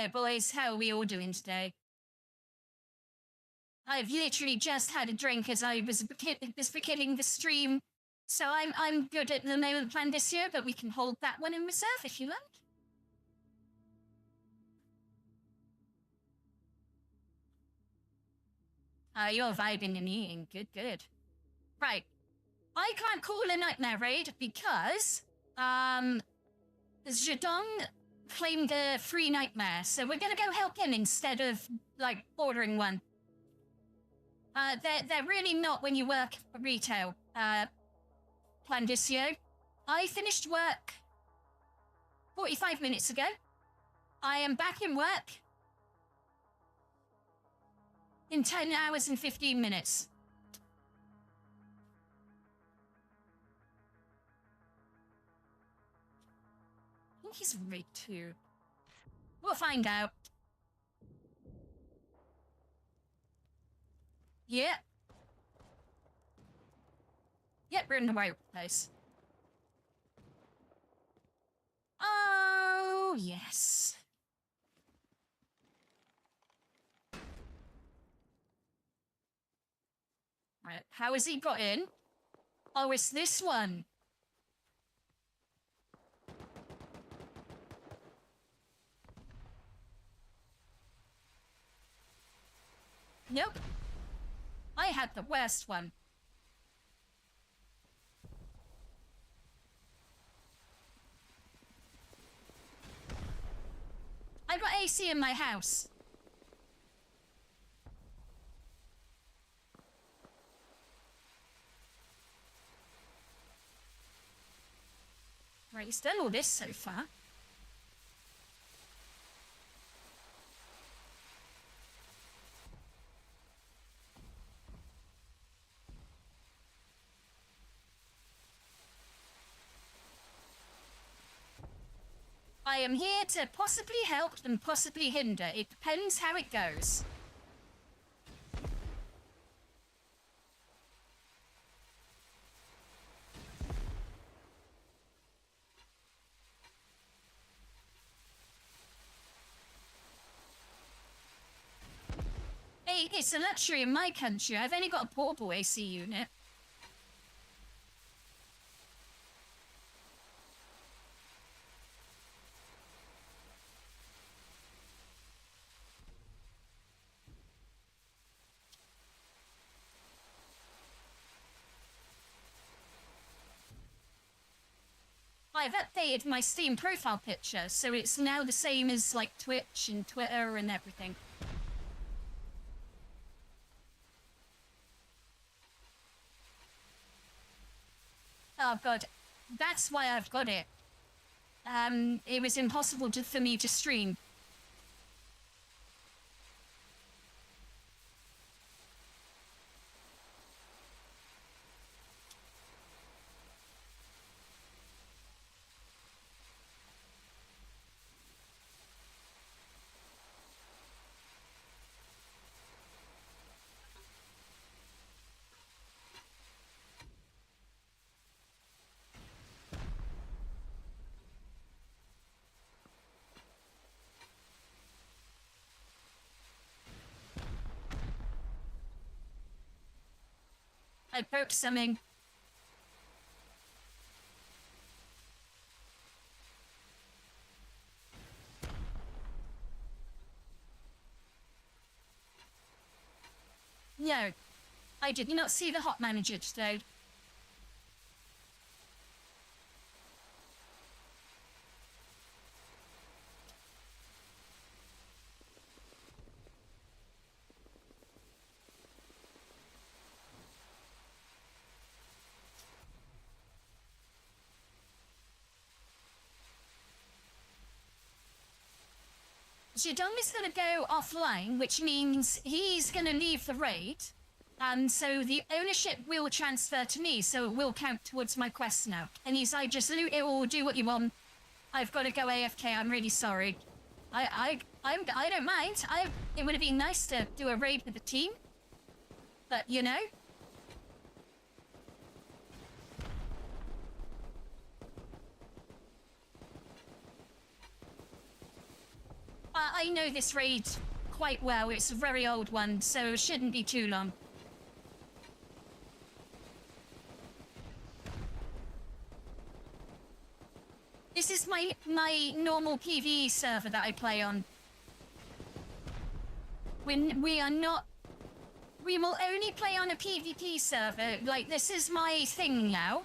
Hello, boys. How are we all doing today? I've literally just had a drink as I was beginning the stream, so I'm good at the moment plan this year, but we can hold that one in reserve if you like. You're vibing and eating. Good. Right. I can't call a nightmare raid because, Zhedong claimed a free nightmare, so we're gonna go help him instead of, like, ordering one. They're really not when you work retail, Plandicio. I finished work 45 minutes ago. I am back in work in 10 hours and 15 minutes. I think he's right too. We'll find out. Yeah. Yep, we're in the right place. Oh, yes. Right, how has he got in? Oh, it's this one. Nope. I had the worst one. I've got AC in my house. Right, he's done all this so far. I am here to possibly help and possibly hinder. It depends how it goes. Hey, it's a luxury in my country. I've only got a portable AC unit. I've updated my Steam profile picture, so it's now the same as, like, Twitch and Twitter and everything. Oh, God. That's why I've got it. It was impossible for me to stream. I broke something. No, I did not see the hot manager today. Zhedong is going to go offline, which means he's going to leave the raid. And so the ownership will transfer to me, so it will count towards my quest now. And he's like, just loot it or do what you want. I've got to go AFK, I'm really sorry. I don't mind. It would have been nice to do a raid with the team. But, you know. I know this raid quite well. It's a very old one, so it shouldn't be too long. This is my normal PvE server that I play on. When we are not... We will only play on a PvP server. Like, this is my thing now.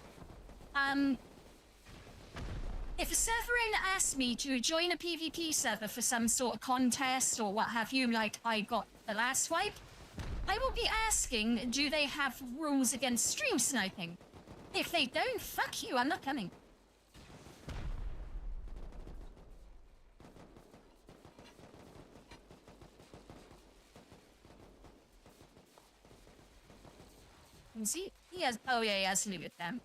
If a server owner asks me to join a PvP server for some sort of contest or what have you, like I got the last wipe, I will be asking, do they have rules against stream sniping? If they don't, fuck you, I'm not coming. See, he has, oh yeah, he has to leave with them.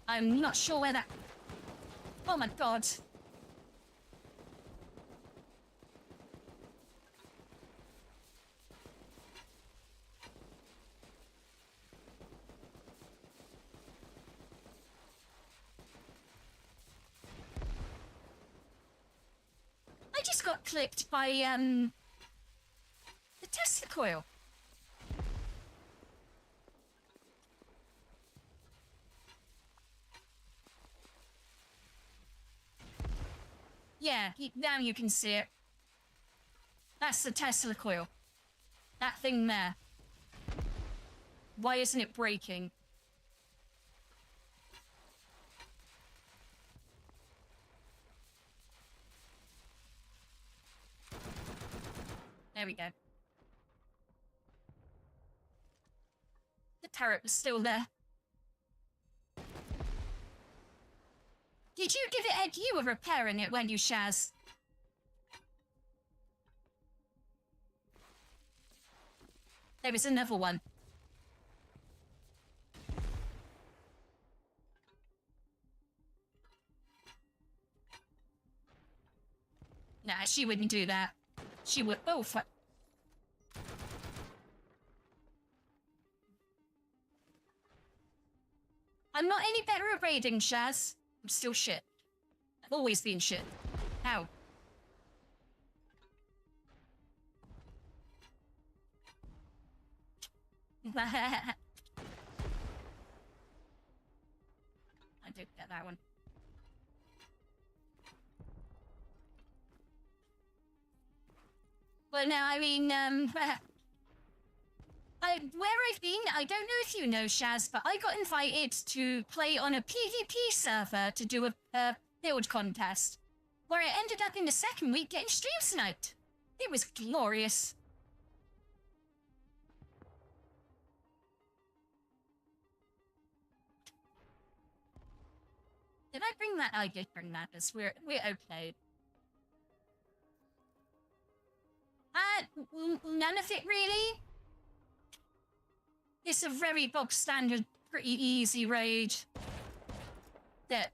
I'm not sure where that... Oh my god. I just got clipped by, the Tesla coil. Yeah, now you can see it. That's the Tesla coil. That thing there. Why isn't it breaking? There we go. The turret was still there. Did you give it Ed? You were repairing it when you Shaz. There was another one. Nah, she wouldn't do that. She would... Oh, fuck. I'm not any better at raiding, Shaz. I'm still shit. I've always been shit. How? I did get that one. Well, now, I mean, where I've been, I don't know if you know, Shaz, but I got invited to play on a PvP server to do a build contest, where I ended up in the second week getting stream sniped. It was glorious. Did I bring that? I did bring that, as we're okay. None of it really. It's a very bog standard, pretty easy raid that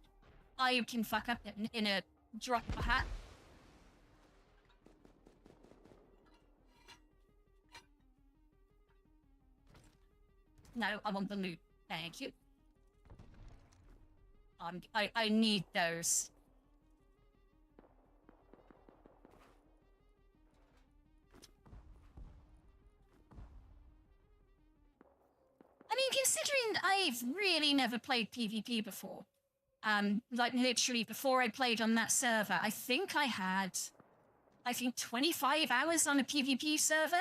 I can fuck up in a drop of a hat. No, I want the loot. Thank you. I need those. I mean, considering I've really never played PvP before, like literally before I played on that server, I think I had, 25 hours on a PvP server.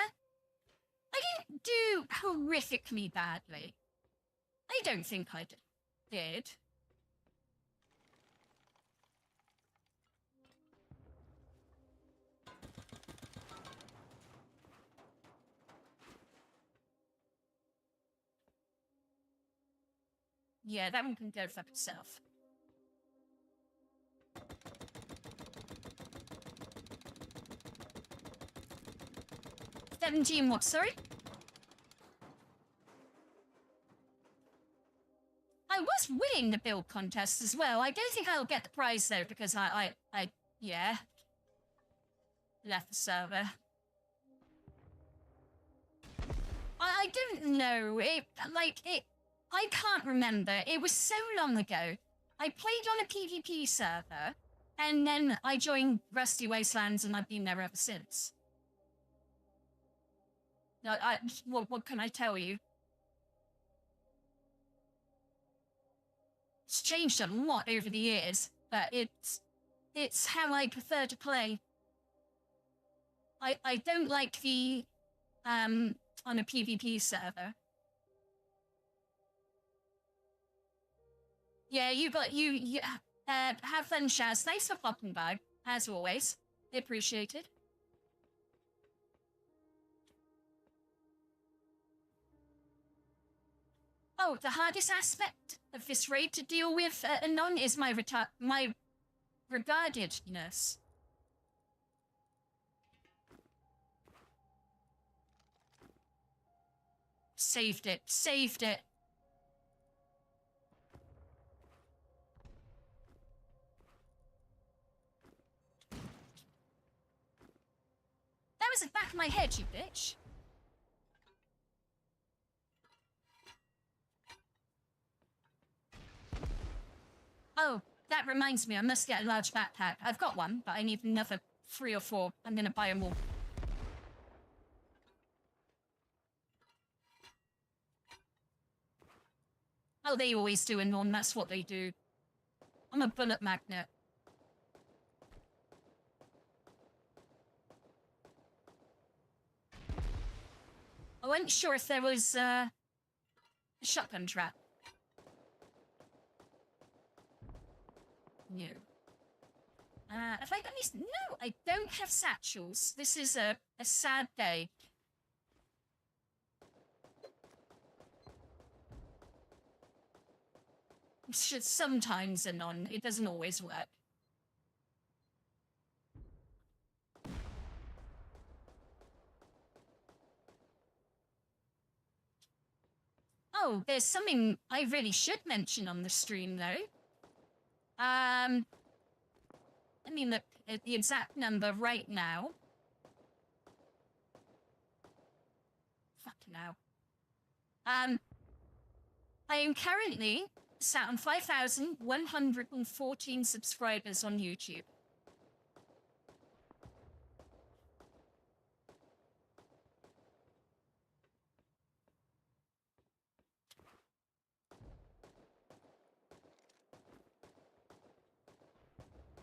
I didn't do horrifically badly. I don't think I did. Yeah, that one can go fuck itself. $17 what, sorry? I was winning the build contest as well. I don't think I'll get the prize though, because yeah, left the server. I don't know, I can't remember. It was so long ago. I played on a PvP server, And then I joined Rusty Wastelands, and I've been there ever since. What can I tell you? It's changed a lot over the years, but it's how I prefer to play. I don't like the on a PvP server. Yeah, you have fun, Shaz. Thanks for popping by, as always. Appreciated. Oh, the hardest aspect of this raid to deal with, Anon, is my regardedness. Saved it. That was the back of my head, you bitch. Oh, that reminds me, I must get a large backpack. I've got one, but I need another 3 or 4. I'm gonna buy them all. Oh, they always do, Anon. That's what they do. I'm a bullet magnet. I wasn't sure if there was a shotgun trap. No. Have I got any? No, I don't have satchels. This is a sad day. It's just sometimes, Anon. It doesn't always work. Oh, there's something I really should mention on the stream, though. Let me look at the exact number right now. Fucking hell. I am currently sat on 5,114 subscribers on YouTube.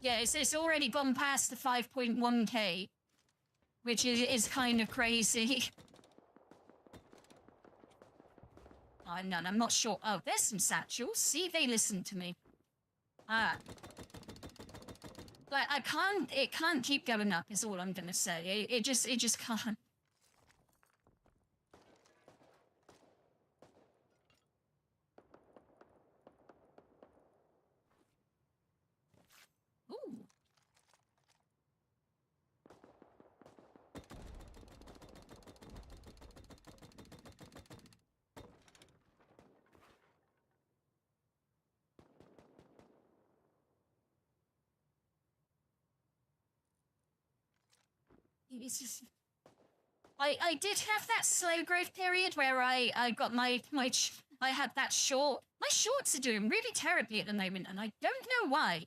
Yeah, it's already gone past the 5.1k, which is kind of crazy. Oh, none, I'm not sure. Oh, there's some satchels. See, they listen to me. Like, it can't keep going up, is all I'm gonna say. It just can't. Ooh. It's just... I did have that slow growth period where I got I had that short. My shorts are doing really terribly at the moment, and I don't know why.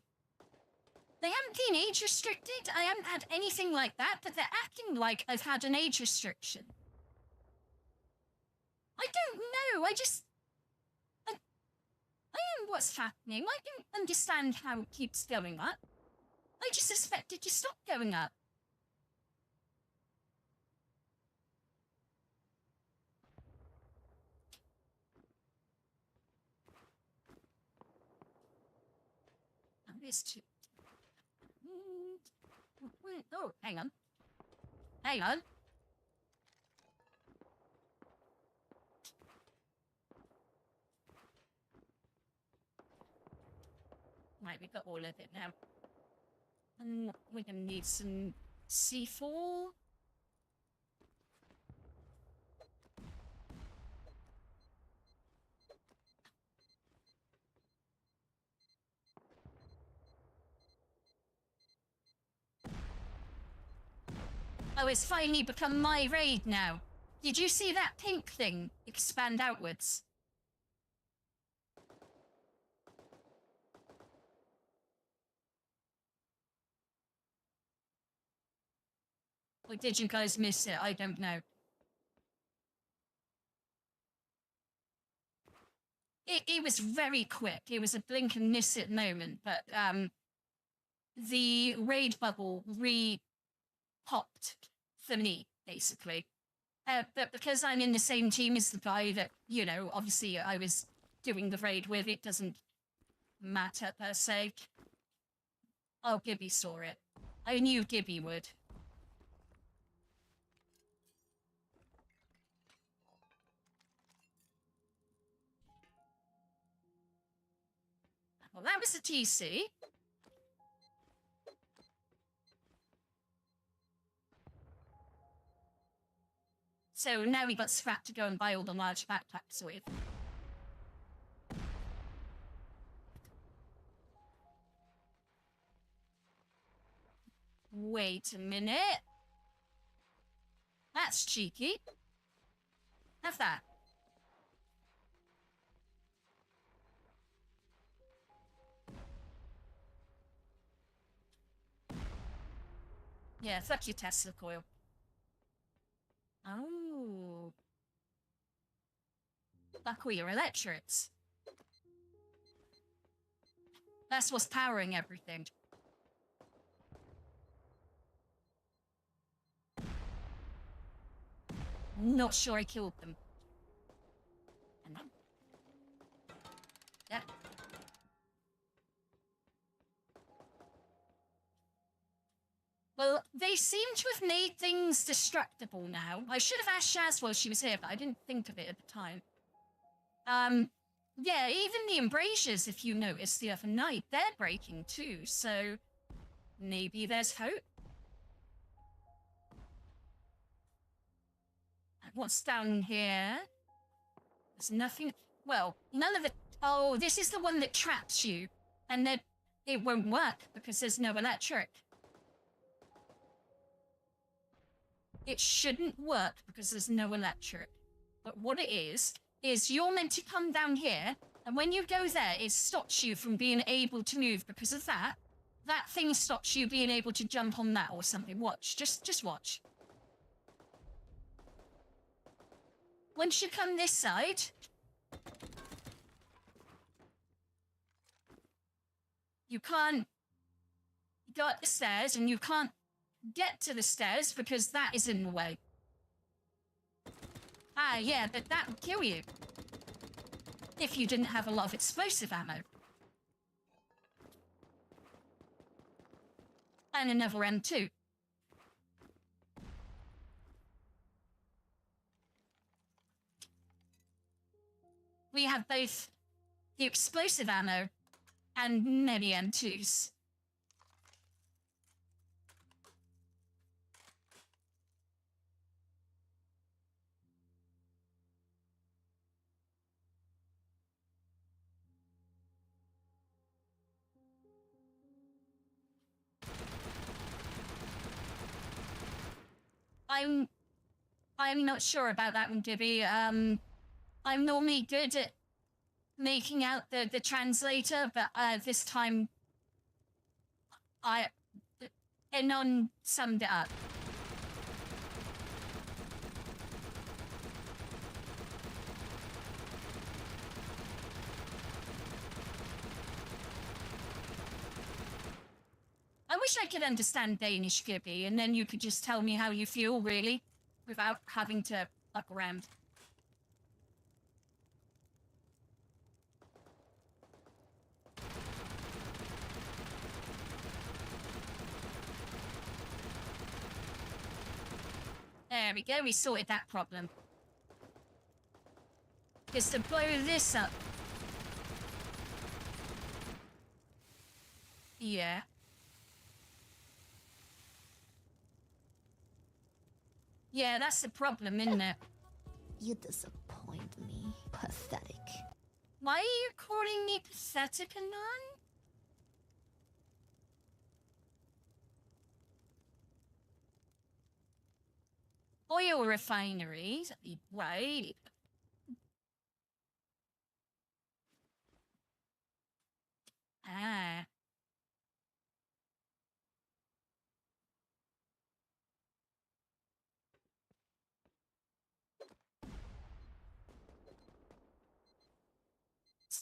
They haven't been age restricted. I haven't had anything like that, but they're acting like I've had an age restriction. I don't know. I don't know what's happening. I don't understand how it keeps going up. I just expect it to stop going up. Oh, there's 2. Oh, hang on. Hang on. Right, we got all of it now. And we're gonna need some C4. Oh, it's finally become my raid now. Did you see that pink thing expand outwards? Or did you guys miss it? I don't know. It was very quick. It was a blink and miss it moment, but the raid bubble re-popped for me, basically. But because I'm in the same team as the guy that, you know, obviously I was doing the raid with, it doesn't matter per se. Oh, Gibby saw it. I knew Gibby would. Well, that was a TC. So now we got scrap to go and buy all the large backpacks with. Wait a minute. That's cheeky. Have that. Yeah, fuck your Tesla coil. Oh. Fuck all your electrics. That's what's powering everything. Not sure I killed them. Yep. Well, they seem to have made things destructible now. I should have asked Shaz while she was here, but I didn't think of it at the time. Yeah, even the embrasures, if you noticed the other night, they're breaking too, so maybe there's hope. What's down here? There's nothing. Well, none of it. Oh, this is the one that traps you, and then it won't work because there's no electric. It shouldn't work because there's no electric. But what it is you're meant to come down here, and when you go there, it stops you from being able to move because of that. That thing stops you being able to jump on that or something. Watch. Just watch. Once you come this side, you can't go up the stairs, and you can't get to the stairs because that is in the way. Ah, yeah, but that would kill you if you didn't have a lot of explosive ammo. And another M2. We have both the explosive ammo and many M2s. I'm not sure about that one, Gibby. I'm normally good at making out the translator, but this time Enon summed it up. I wish I could understand Danish, Gibby, and then you could just tell me how you feel, really, without having to fuck around. There we go, we sorted that problem. Just to blow this up. Yeah. Yeah, that's the problem, isn't it? You disappoint me. Pathetic. Why are you calling me pathetic, Anon? Oil refineries, right? Ah.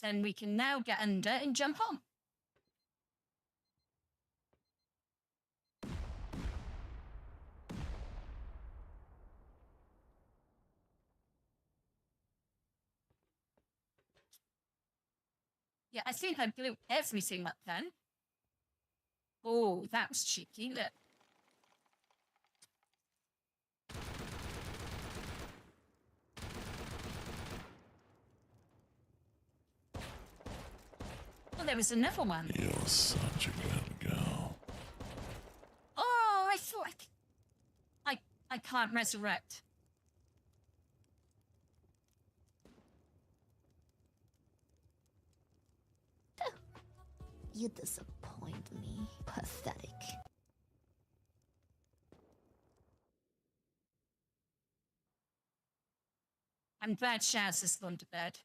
then we can now get under and jump on. Yeah, I think I blew everything up then. Oh, that was cheeky. Look. Oh, there was another one. You're such a good girl. Oh, I thought I can't resurrect. You disappoint me. Pathetic. I'm glad Shaz has gone to bed.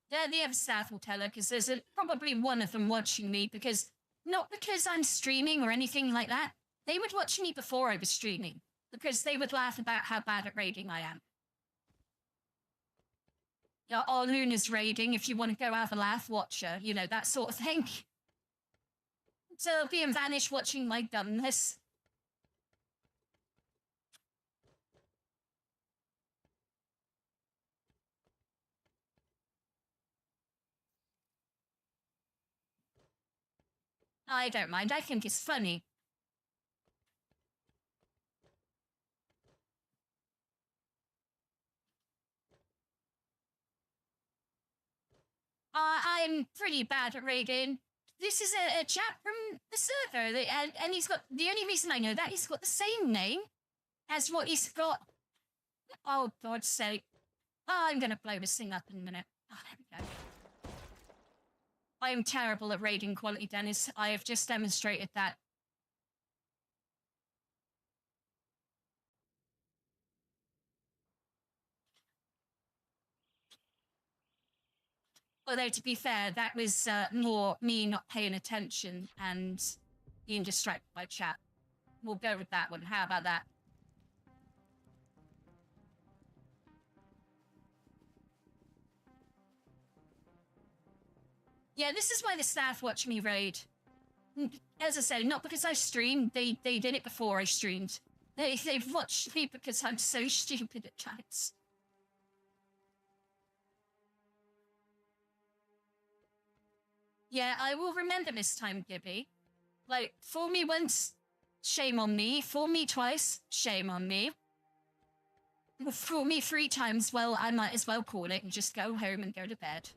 The other staff will tell her, because there's probably one of them watching me, not because I'm streaming or anything like that. They would watch me before I was streaming, because they would laugh about how bad at raiding I am. Yeah, oh, Luna's raiding, if you want to go have a laugh, watch her, you know, that sort of thing. So being vanished watching my dumbness. I don't mind, I think it's funny. I'm pretty bad at raiding. This is a chat from the server, and he's got, the only reason I know that, he's got the same name as what he's got. Oh, God's sake. Oh, I'm gonna blow this thing up in a minute. Oh, there we go. I am terrible at raiding quality, Dennis. I have just demonstrated that. Although, to be fair, that was more me not paying attention and being distracted by chat. We'll go with that one. How about that? Yeah, this is why the staff watch me raid. As I said, not because I streamed. They did it before I streamed. They've watched me because I'm so stupid at chats. Yeah, I will remember this time, Gibby. Like, fool me once, shame on me. Fool me twice, shame on me. Fool me 3 times, well, I might as well call it and just go home and go to bed.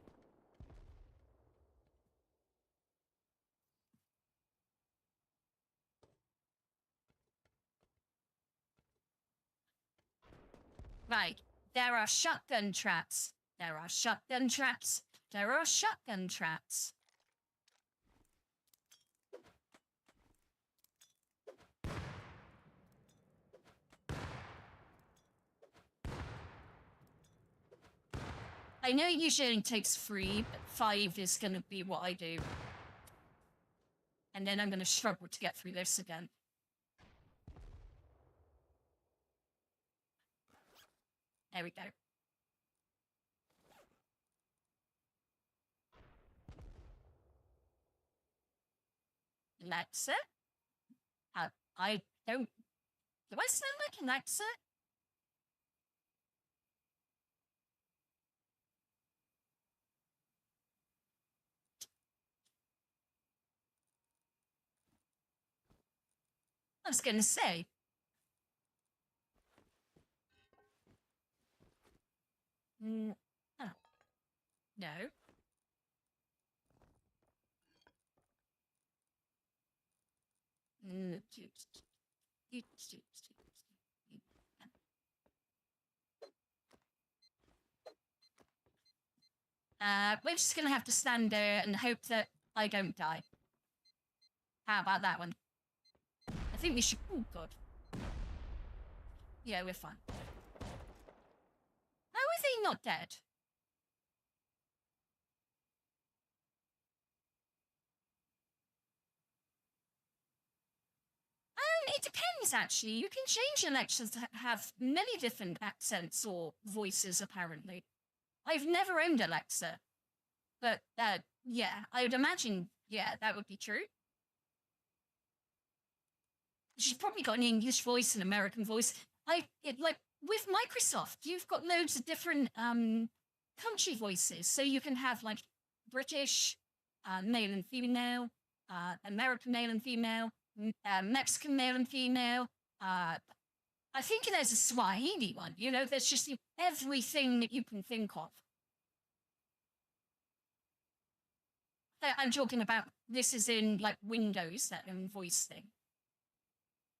Right, there are shotgun traps. There are shotgun traps. There are shotgun traps. I know it usually only takes 3, but 5 is going to be what I do. And then I'm going to struggle to get through this again. There we go. Alexa? I don't... Do I sound like Alexa? I was going to say. Oh. No. We're just going to have to stand there and hope that I don't die. How about that one? I think we should... Oh, God. Yeah, we're fine. How are they not dead? it depends, actually. You can change Alexas to have many different accents or voices, apparently. I've never owned Alexa. But, yeah, I would imagine, yeah, that would be true. She's probably got an English voice, an American voice. Like, with Microsoft, you've got loads of different, country voices. So you can have, like, British, male and female, American male and female, Mexican male and female. I think there's a Swahili one. You know, there's just everything that you can think of. I'm talking about, this is in, like, Windows, that voice thing.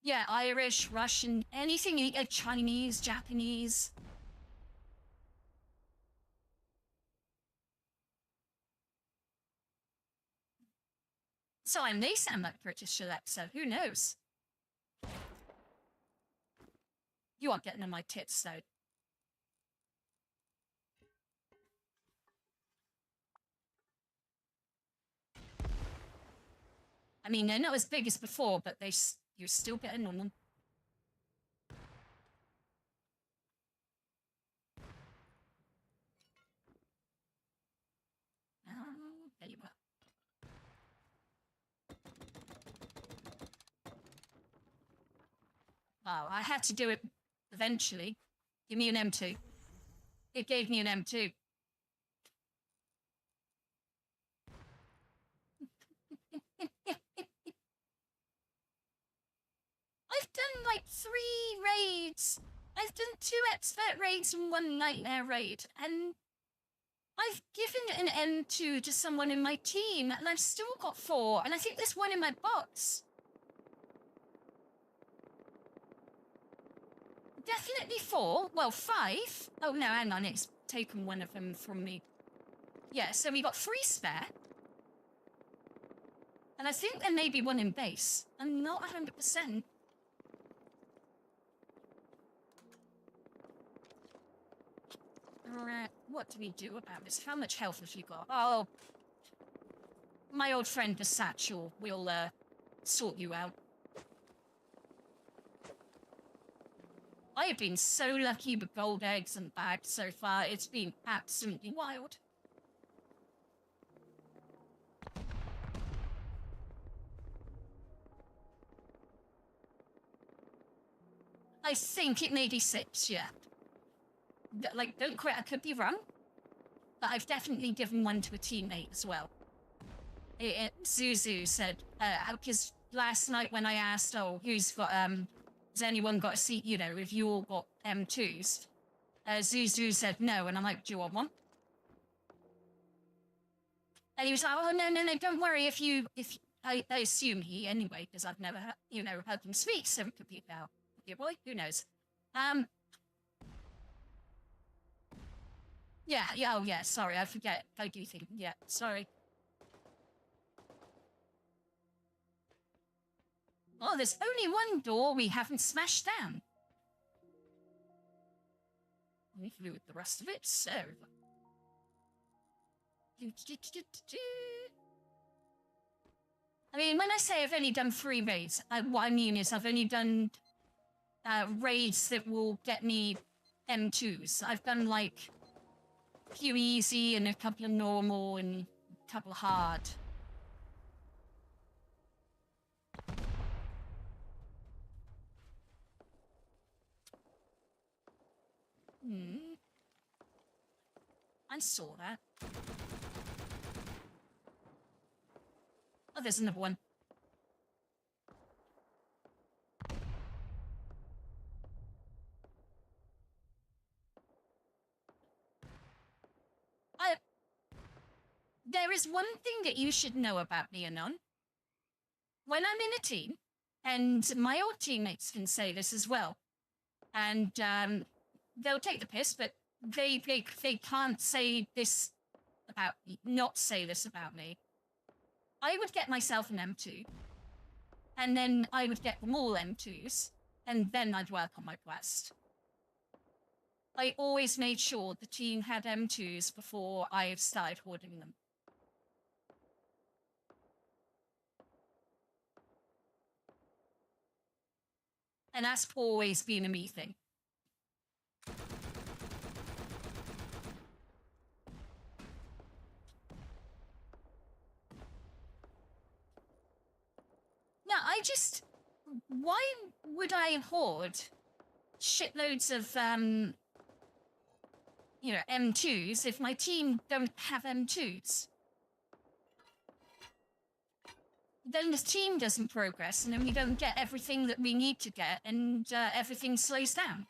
Yeah, Irish, Russian, anything, Chinese, Japanese. So I may sound like British Alexa, who knows? You aren't getting on my tits, though. I mean, they're not as big as before, but you're still getting on them. Oh, there you are. Oh, I had to do it eventually. Give me an M2. It gave me an M2. I've done like 3 raids. I've done 2 expert raids and 1 nightmare raid, and I've given an M2 to someone in my team, and I've still got 4, and I think there's 1 in my box. Definitely 4. Well, 5. Oh no, hang on, it's taken 1 of them from me. Yeah, so we got 3 spare. And I think there may be 1 in base. I'm not 100%. Alright, what do we do about this? How much health have you got? Oh, my old friend the Satchel will sort you out. I have been so lucky with gold eggs and bags so far. It's been absolutely wild. I think it may be 6, yeah. Like, don't quit, I could be wrong. But I've definitely given 1 to a teammate as well. Zuzu said, because last night when I asked, oh, who's got, has anyone got a seat, you know, if you all got M2s? Zuzu said no, and I'm like, do you want one? And he was like, oh, no, don't worry, I assume he anyway, because I've never, heard him speak, so it could be about your boy, who knows? Yeah, oh yeah, sorry, I forget, I do think, yeah, sorry. Oh, there's only 1 door we haven't smashed down. We can do with the rest of it, so... I mean, when I say I've only done 3 raids, what I mean is I've only done raids that will get me M2s. I've done, like, a few easy and a couple of normal and a couple hard. I saw that. Oh, there's another one. There is one thing that you should know about me, Anon. When I'm in a team, and my old teammates can say this as well, and they'll take the piss, but they can't say this about me, not say this about me. I would get myself an M2, and then I would get them all M2s, and then I'd work on my quest. I always made sure the team had M2s before I started hoarding them. And that's always been a me thing. Now, why would I hoard shitloads of, M2s if my team don't have M2s? Then the team doesn't progress, and then we don't get everything that we need to get, and everything slows down.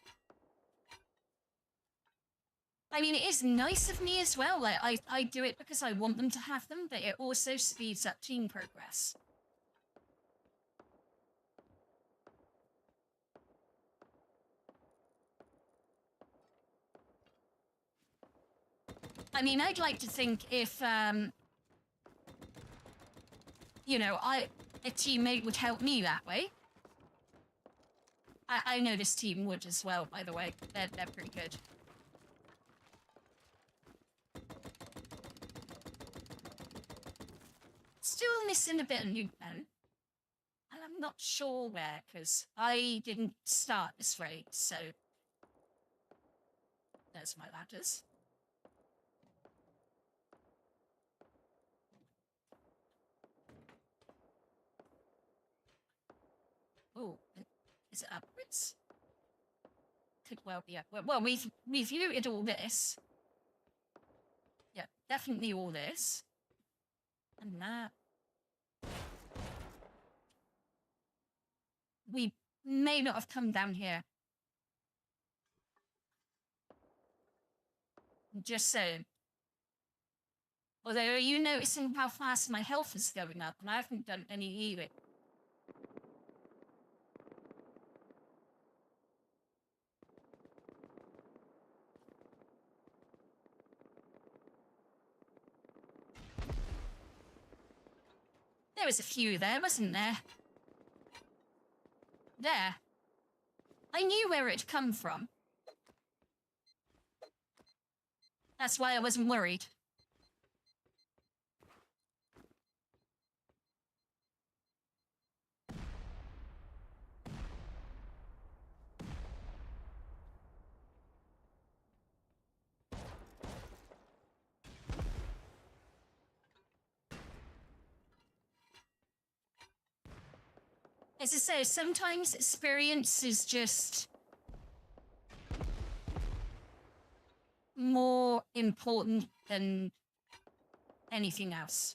I mean, it is nice of me as well. Like, I do it because I want them to have them, but it also speeds up team progress. I mean, I'd like to think if, a teammate would help me that way. I know this team would as well, by the way. They're pretty good. Still missing a bit of loot, then. And I'm not sure where, because I didn't start this raid, so... There's my ladders. Oh, is it upwards? Could well be upwards. Well, we've looted all this. Yeah, definitely all this. And that. We may not have come down here. Just saying. Although, are you noticing how fast my health is going up? And I haven't done any healing. There was a few there, wasn't there? There. I knew where it'd come from. That's why I wasn't worried. As I say, sometimes experience is just more important than anything else.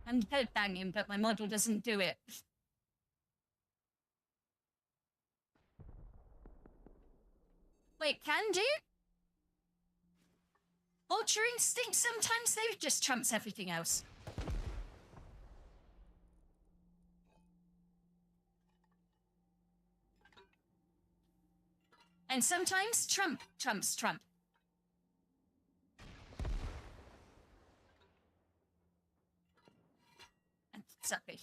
I'm code banging, but my model doesn't do it. Wait, can do? Ultra Instinct, sometimes they just trumps everything else. And sometimes Trump trumps Trump. Exactly.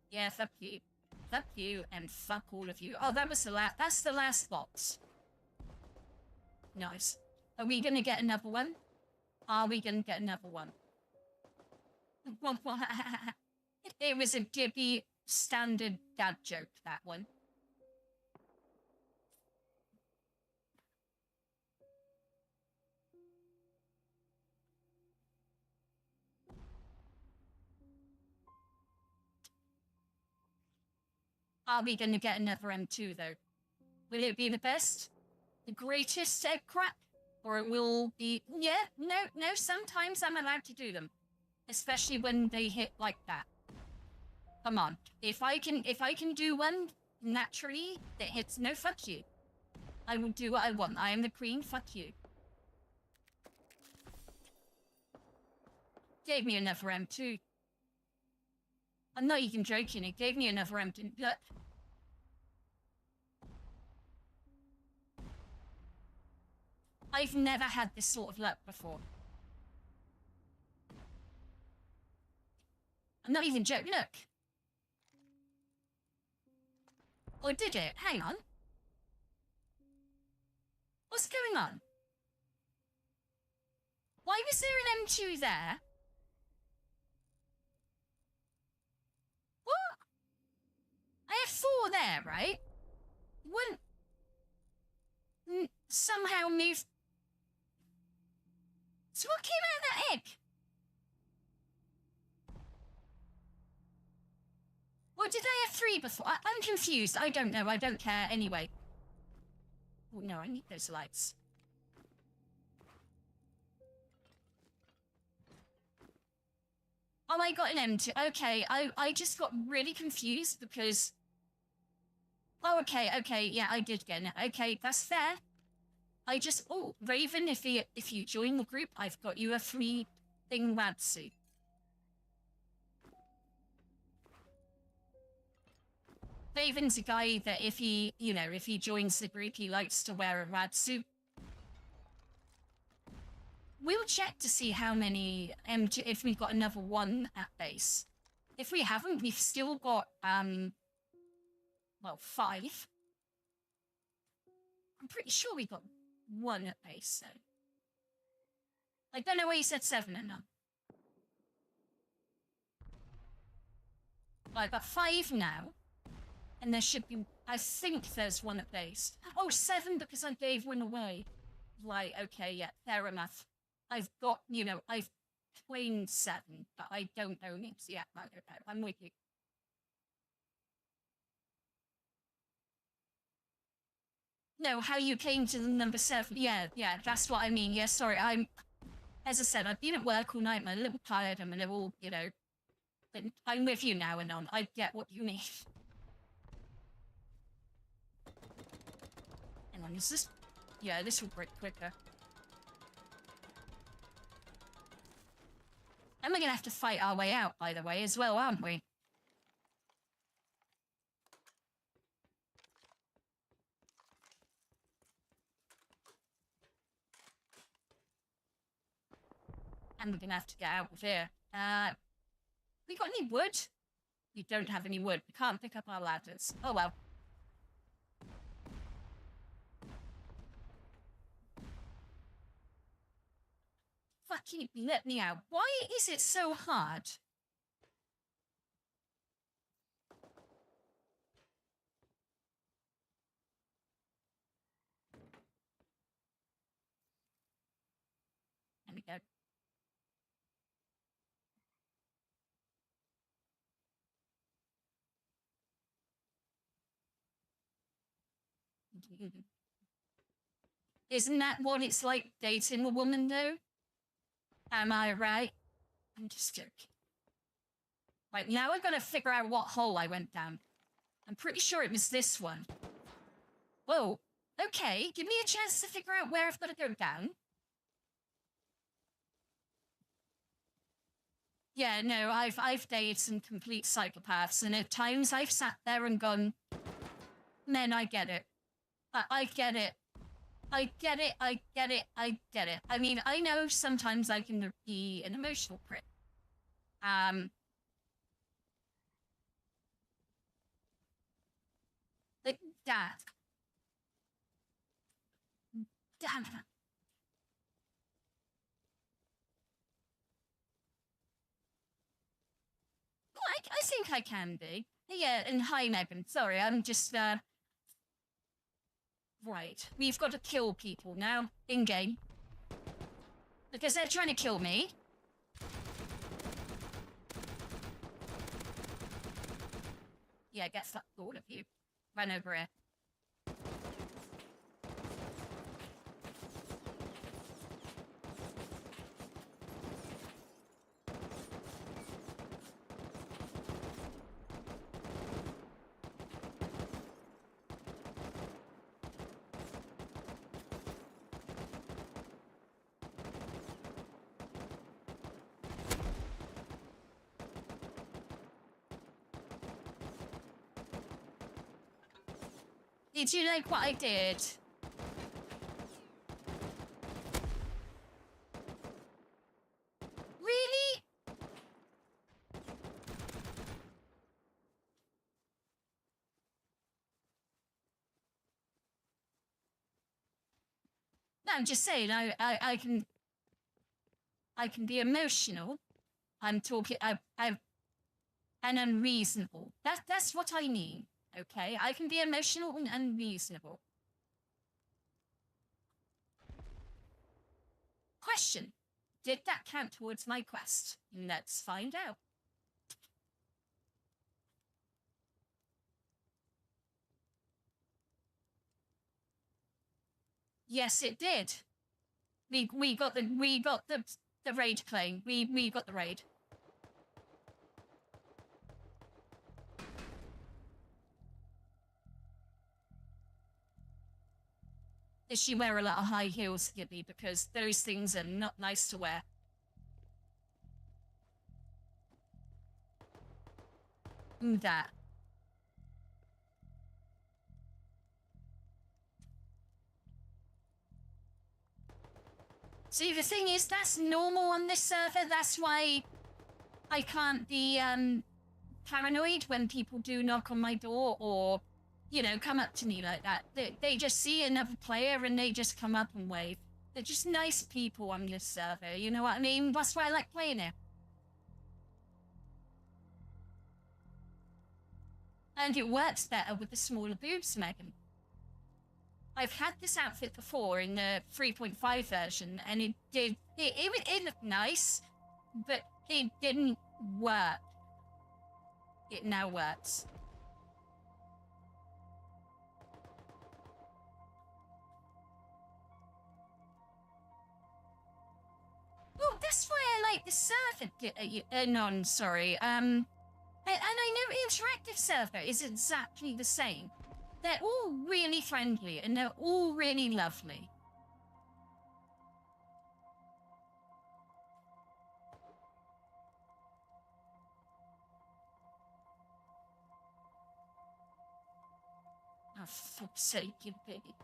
Yeah, fuck you. Fuck you and fuck all of you. Oh, that was that's the last box. Nice. Are we gonna get another one? Are we gonna get another one? It was a Gibby standard dad joke, that one. Are we going to get another M2, though? Will it be the best? The greatest egg crap? Or it will be... Yeah, no, sometimes I'm allowed to do them. Especially when they hit like that. Come on. If I can do one naturally that hits... No, fuck you. I will do what I want. I am the queen, fuck you. Gave me another M2. I'm not even joking. It gave me another empty. I've never had this sort of luck before. I'm not even joking. Look. Or did it? Hang on. What's going on? Why was there an M2 there? What? I have 4 there, right? One somehow moved. So what came out of that egg? Or did I have 3 before? I'm confused. I don't know. I don't care anyway. Oh no, I need those lights. Oh, I got an M2. Okay, I just got really confused because... Oh, okay, yeah, I did get it. Okay, that's fair. I just... Oh, Raven, if you join the group, I've got you a free thing wetsuit. Raven's a guy that if he joins the group, he likes to wear a rad suit. We'll check to see how many if we've got another 1 at base. If we haven't, we've still got, well, 5. I'm pretty sure we got 1 at base, so. I don't know why you said 7 and none. Well, I've got 5 now. And there should be, I think there's 1 at base. Oh, 7 because I gave 1 away. Right, okay, yeah, fair enough. I've got, I've claimed 7, but I don't own it. Yeah, I'm with you. No, how you came to the number 7. Yeah, that's what I mean. Yeah, sorry, as I said, I've been at work all night. I'm a little tired. I'm a little, but I'm with you now and on. I get what you mean. Hang on, is this? Yeah, this will break quicker. And we're gonna have to fight our way out, by the way, as well, aren't we? And we're gonna have to get out of here. We got any wood? We don't have any wood. We can't pick up our ladders. Oh well. Fucking let me out. Why is it so hard? There we go. Isn't that what it's like dating a woman, though? Am I right? I'm just joking. Right, now I've got to figure out what hole I went down. I'm pretty sure it was this one. Whoa. Okay, give me a chance to figure out where I've got to go down. Yeah, no, I've dated some complete psychopaths, and at times I've sat there and gone, men, I get it. I get it. I get it, I get it, I get it. I mean, I know sometimes I can be an emotional prick. Like, Dad. Damn it. Well, I think I can be. Yeah, and hi, Megan. Sorry, I'm just, Right, we've got to kill people now, in-game. Because they're trying to kill me. Yeah, get fucked, all of you. Run over here. Did you like what I did? Really? No, I'm just saying, I can be emotional. I'm talking, I'm and unreasonable. That's what I mean, okay? I can be emotional and unreasonable. Question. Did that count towards my quest? Let's find out. Yes, it did. We got the raid claim. We got the raid. Did she wear a lot of high heels, Gibby? Because those things are not nice to wear. That. See, the thing is, that's normal on this server. That's why I can't be paranoid when people do knock on my door or, you know, come up to me like that. They just see another player and they just come up and wave. They're just nice people on this server, you know what I mean? That's why I like playing it. And it works better with the smaller boobs, Megan. I've had this outfit before in the 3.5 version, and it looked nice, but it didn't work. It now works. Oh, that's why I like the server. No, sorry. And I know interactive server is exactly the same. They're all really friendly and they're all really lovely. Oh, for fuck's sake, you baby.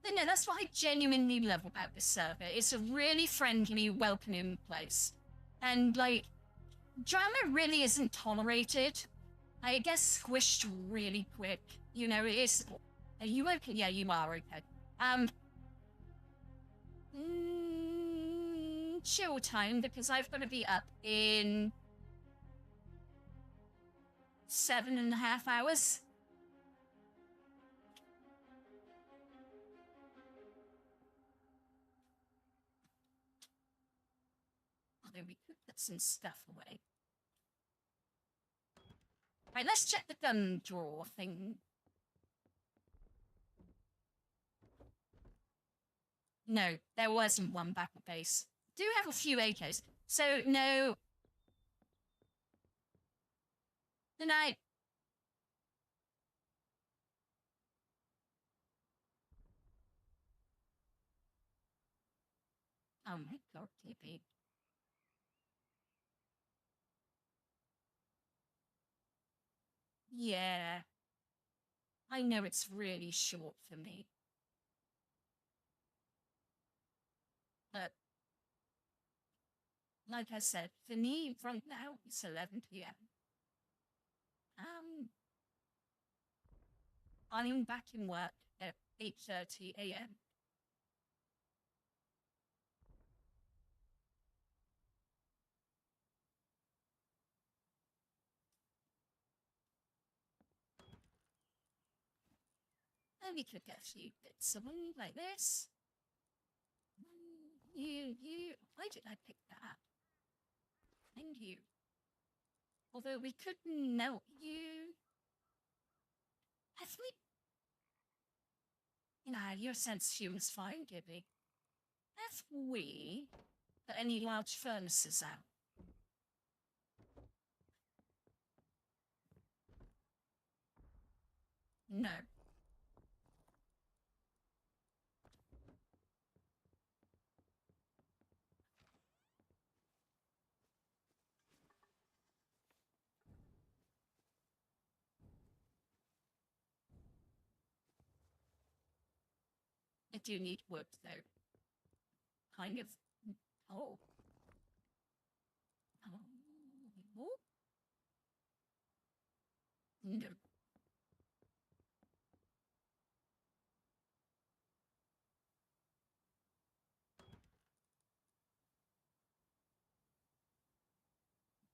But no, that's what I genuinely love about this server. It's a really friendly, welcoming place. And, like, drama really isn't tolerated. I get squished really quick. You know, it's... Are you okay? Yeah, you are okay. Chill time, because I've got to be up in 7.5 hours. Although we could put some stuff away. Right, let's check the gun drawer thing. No, there wasn't one back at base. Do have a few AKs. So, no. Good night. Oh my god, TP. Yeah. I know it's really short for me. But, like I said, for me, right now, it's 11 p.m. I'm back in work at 8:30 a.m. And we could get a few bits of them like this. Why did I pick that? And you. Although we could melt you. Have we? Nah, your sense of humor's fine, Gibby. Have we got any large furnaces out? No. do need wood, though. Kind of. Oh. Oh. No.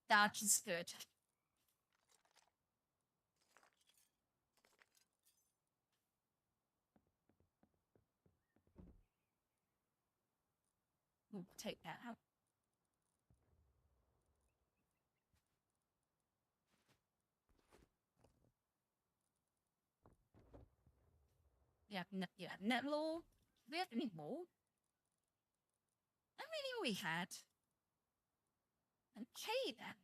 That is good. We'll take that out. Yeah, Netlaw. Do we have any more? How many we had? Okay, then.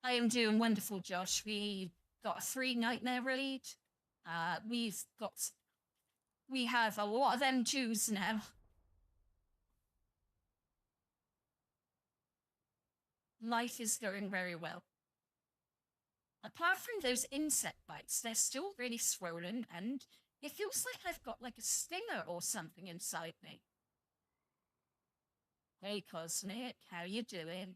I am doing wonderful, Josh. We got a 3 nightmare raid. We have a lot of M2s now. Life is going very well. Apart from those insect bites, they're still really swollen, and it feels like I've got like a stinger or something inside me. Hey, Cosmic, how you doing?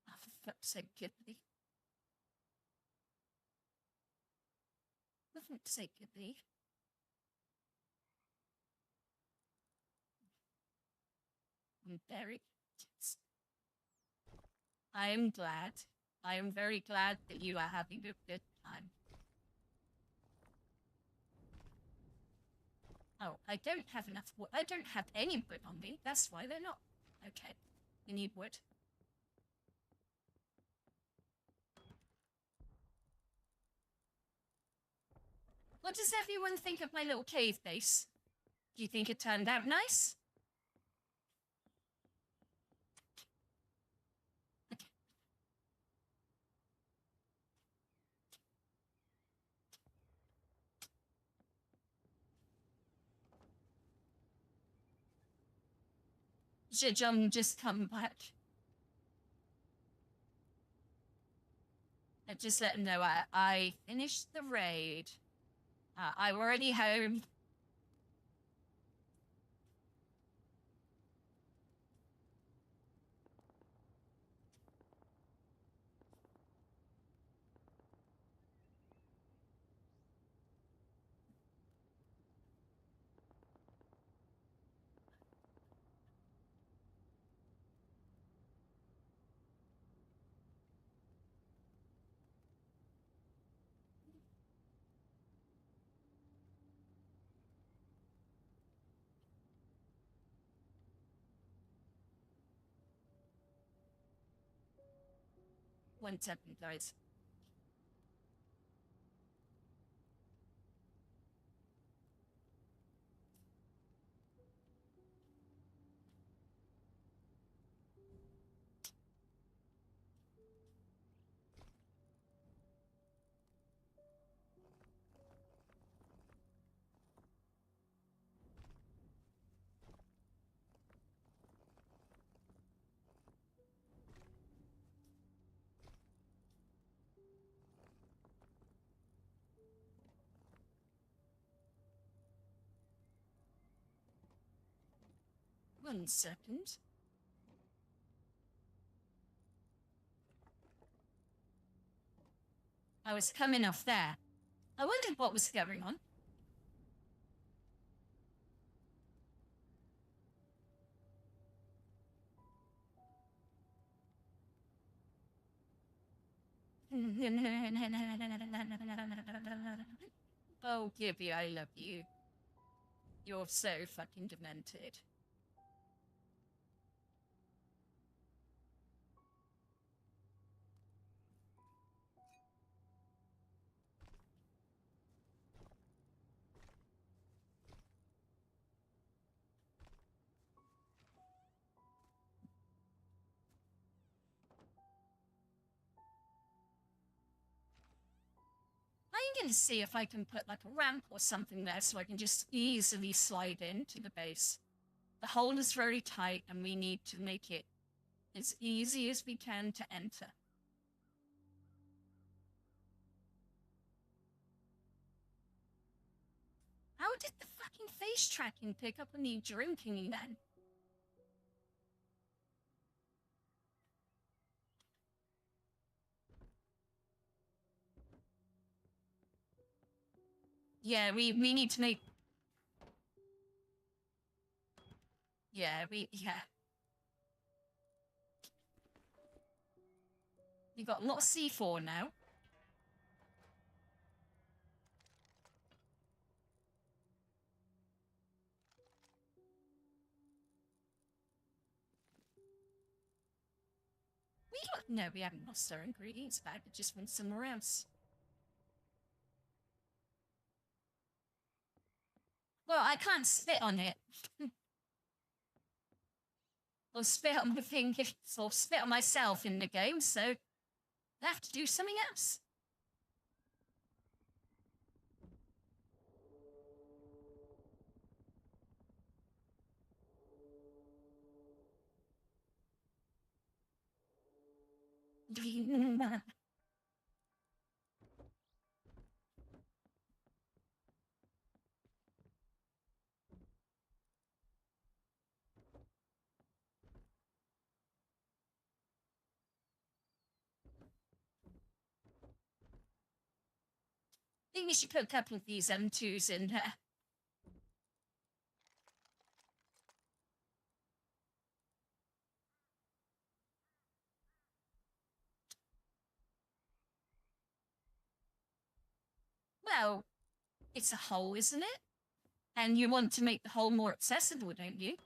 Oh, for fuck's sake, Kitty. For fuck's sake, Kitty. I'm very... I am glad. I am very glad that you are having a good time. Oh, I don't have enough wood. I don't have any wood on me. That's why they're not. Okay, we need wood. What does everyone think of my little cave base? Do you think it turned out nice? Okay. Should John just come back? And just let him know I finished the raid. I'm already home. One second, guys. One second. I was coming off there. I wondered what was going on. Oh, Gibby, I love you. You're so fucking demented. I'm gonna see if I can put like a ramp or something there so I can just easily slide into the base. The hole is very tight and we need to make it as easy as we can to enter. How did the fucking face tracking pick up on you drinking then? Yeah, we need to make... Yeah. We got a lot of C4 now. No, we haven't lost our ingredients bag. It just went somewhere else. Well, I can't spit on it. Or spit on the thing, or spit on myself in the game, so I have to do something else. I think we should put a couple of these M2s in there. Well, it's a hole, isn't it? And you want to make the hole more accessible, don't you?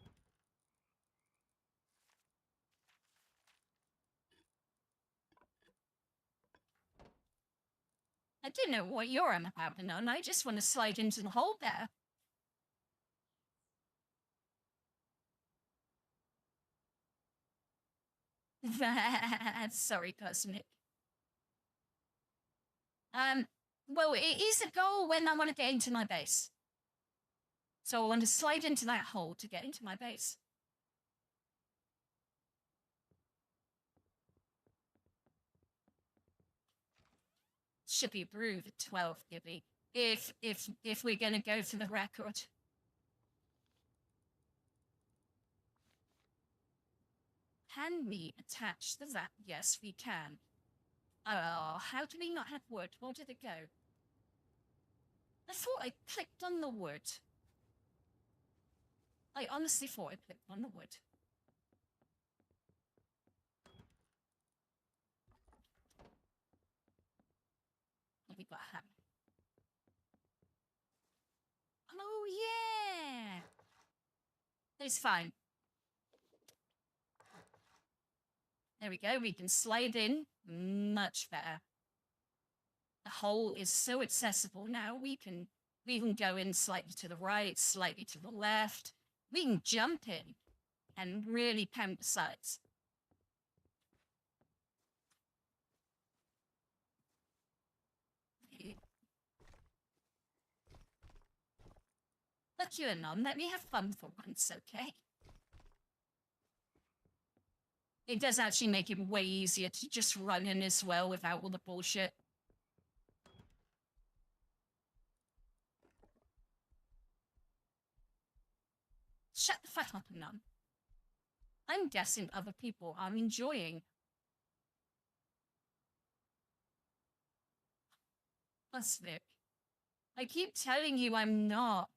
I don't know what you're on about, Anon. I just want to slide into the hole there. Sorry, Cosmic. Well, it is a goal when I want to get into my base. So I want to slide into that hole to get into my base. Should be approved at 12, Gibby. If we're gonna go for the record. Can we attach the that? Yes, we can. Oh, how do we not have wood? Where did it go? I thought I clicked on the wood. I honestly thought I clicked on the wood. We got a hammer. Oh, yeah! It's fine. There we go, we can slide in much better. The hole is so accessible now, we can go in slightly to the right, slightly to the left. We can jump in and really pound the sides. Look you and Nom, let me have fun for once, okay? It does actually make it way easier to just run in as well without all the bullshit. Shut the fuck up, Nom. I'm guessing other people are enjoying. Vic. I keep telling you I'm not.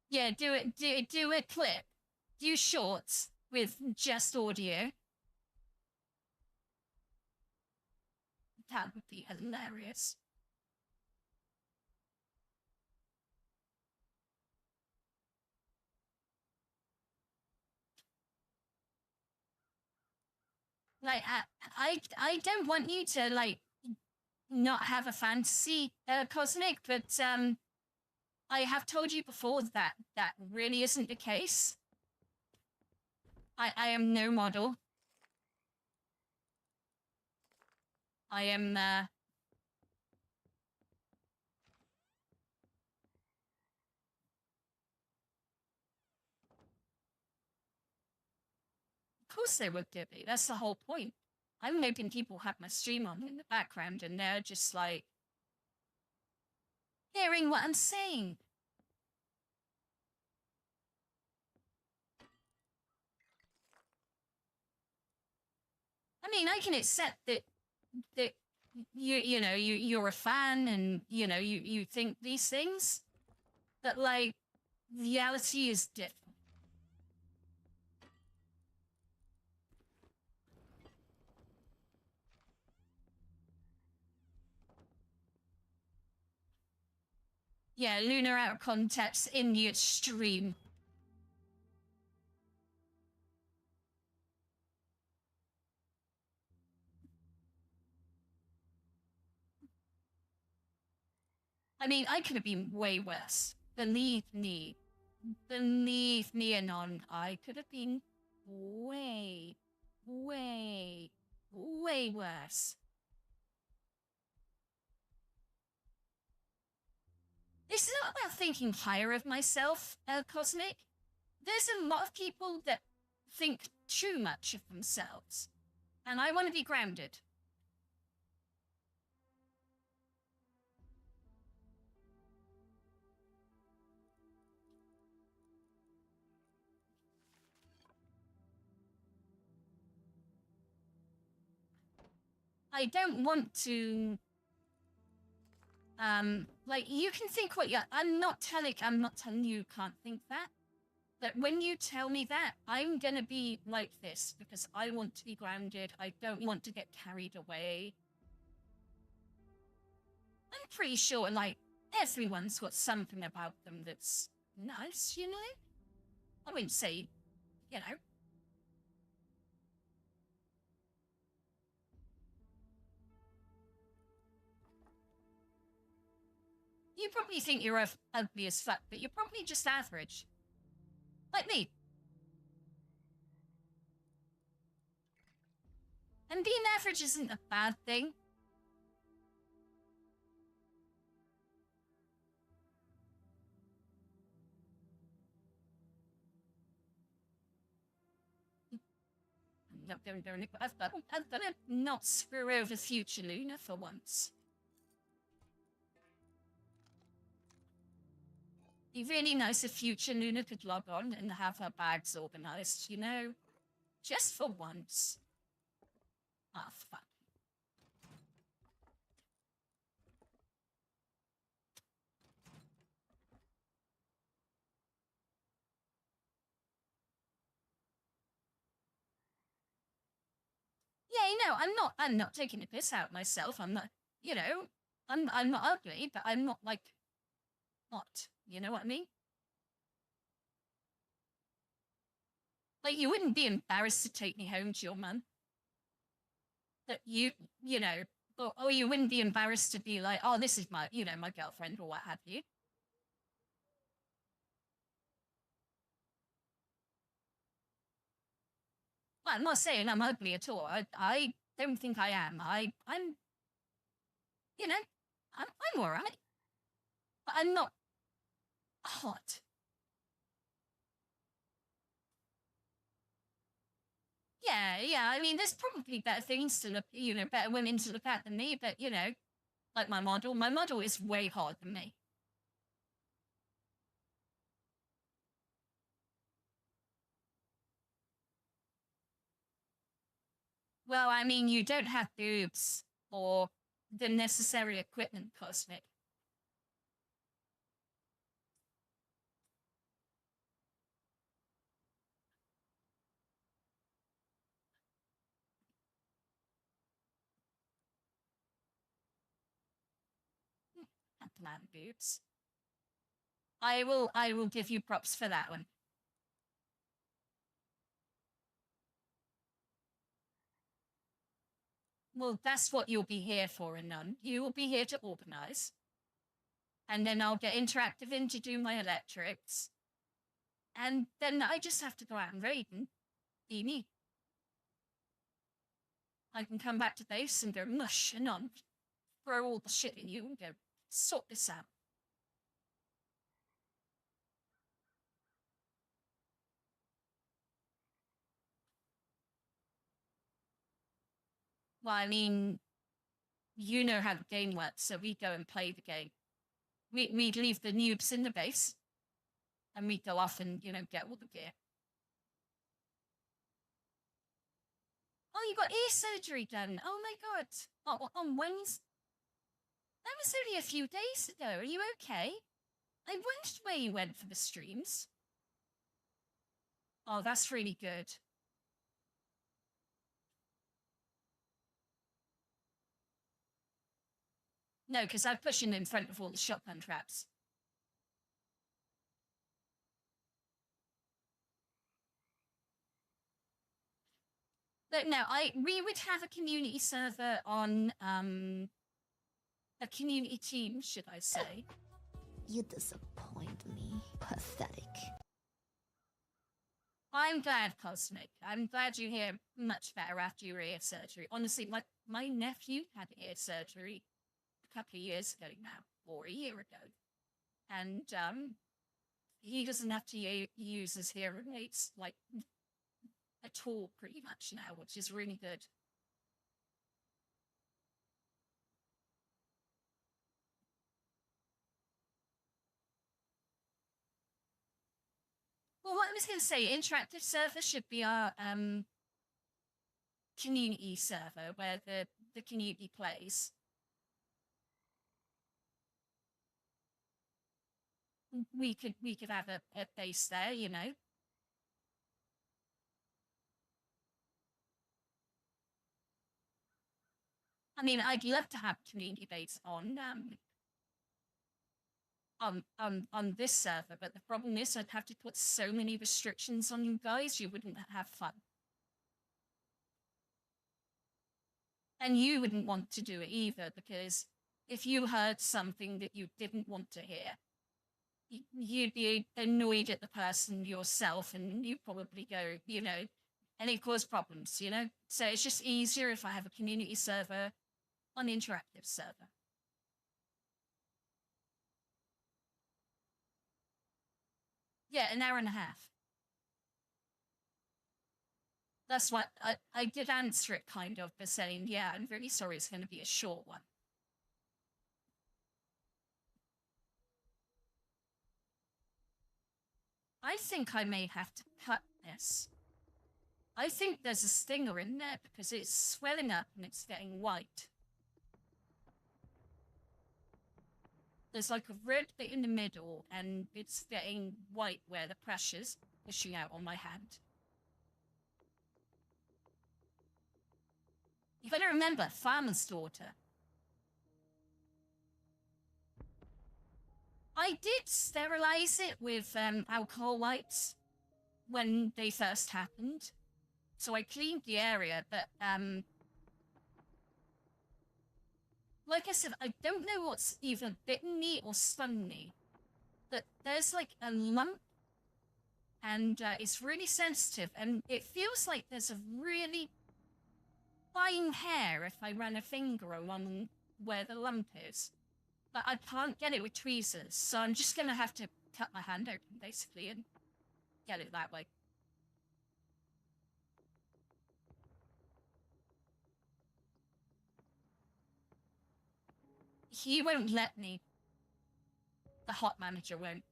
Yeah, do a clip. Do shorts with just audio. That would be hilarious. Like, I don't want you to, like, not have a fantasy, Cosmic, but, I have told you before that that really isn't the case. I am no model. I am, Of course they would give me. That's the whole point. I'm hoping people have my stream on in the background and they're just like hearing what I'm saying. I mean, I can accept that you're a fan and you think these things, but like reality is different. Yeah, Luna out of context in the extreme. I mean, I could have been way worse. Believe me. Believe me, Anon, I could have been way, way, way worse. This is not about thinking higher of myself, Cosmic. There's a lot of people that think too much of themselves, and I want to be grounded. I don't want to, like, you can think what you, I'm not telling you can't think that. But when you tell me that, I'm gonna be like this because I want to be grounded. I don't want to get carried away. I'm pretty sure, like, everyone's got something about them that's nice, you know? I wouldn't say, you know. You probably think you're ugly as fuck, but you're probably just average. Like me. And being average isn't a bad thing. I've got to not screw over future Luna for once. It'd be really nice if future Luna could log on and have her bags organized, you know? Just for once. Ah, fuck. Yeah, you know, I'm not taking the piss out of myself. I'm not, you know, I'm not ugly, but I'm not like, hot. You know what I mean? Like, you wouldn't be embarrassed to take me home to your mum. That you know, or you wouldn't be embarrassed to be like, oh, this is my, you know, my girlfriend or what have you. Well, I'm not saying I'm ugly at all. I don't think I am. I'm, you know, I'm all right. But I'm not hot. Yeah. I mean, there's probably better things to look, you know, better women to look at than me. But you know, like my model is way hotter than me. Well, I mean, you don't have boobs or the necessary equipment, Cosmic. Plan boobs. I will give you props for that one. Well, that's what you'll be here for, Anon. You will be here to organize. And then I'll get interactive in to do my electrics. And then I just have to go out and raid them. Be me. I can come back to base and go mush and on, throw all the shit in you and go, sort this out. Well, I mean, you know how the game works, so we go and play the game. We'd leave the noobs in the base, and we'd go off and, get all the gear. Oh, you got ear surgery done. Oh my god. Oh, on Wednesday? That was only a few days ago. Are you okay? I wondered where you went for the streams. Oh, that's really good. No, because I'm pushing in front of all the shotgun traps. But no, we would have a community server on a community team, should I say. You disappoint me. Pathetic. I'm glad, Cosmic. I'm glad you hear much better after your ear surgery. Honestly, my nephew had ear surgery a couple of years ago now, or a year ago. And he doesn't have to use his hearing aids, at all, pretty much now, which is really good. Well, what I was going to say, interactive server should be our community server where the community plays. We could have a base there, I mean, I'd love to have community base on this server, but the problem is I'd have to put so many restrictions on you guys, you wouldn't have fun. And you wouldn't want to do it either, because if you heard something that you didn't want to hear, you'd be annoyed at the person yourself, and you'd probably go, and it cause problems, So it's just easier if I have a community server on interactive server. Yeah, an hour and a half. That's what I did answer it kind of by saying, yeah, I'm really sorry it's going to be a short one. I think I may have to cut this. I think there's a stinger in there because it's swelling up and it's getting white. There's like a red bit in the middle and it's getting white where the pressure's pushing out on my hand. You gotta remember, farmer's daughter. I did sterilize it with alcohol wipes when they first happened. So I cleaned the area, but like I said, I don't know what's either bitten me or stung me. But there's like a lump and it's really sensitive and it feels like there's a really fine hair if I run a finger along where the lump is. But I can't get it with tweezers, so I'm just going to have to cut my hand open, basically, and get it that way. He won't let me. The hot manager won't.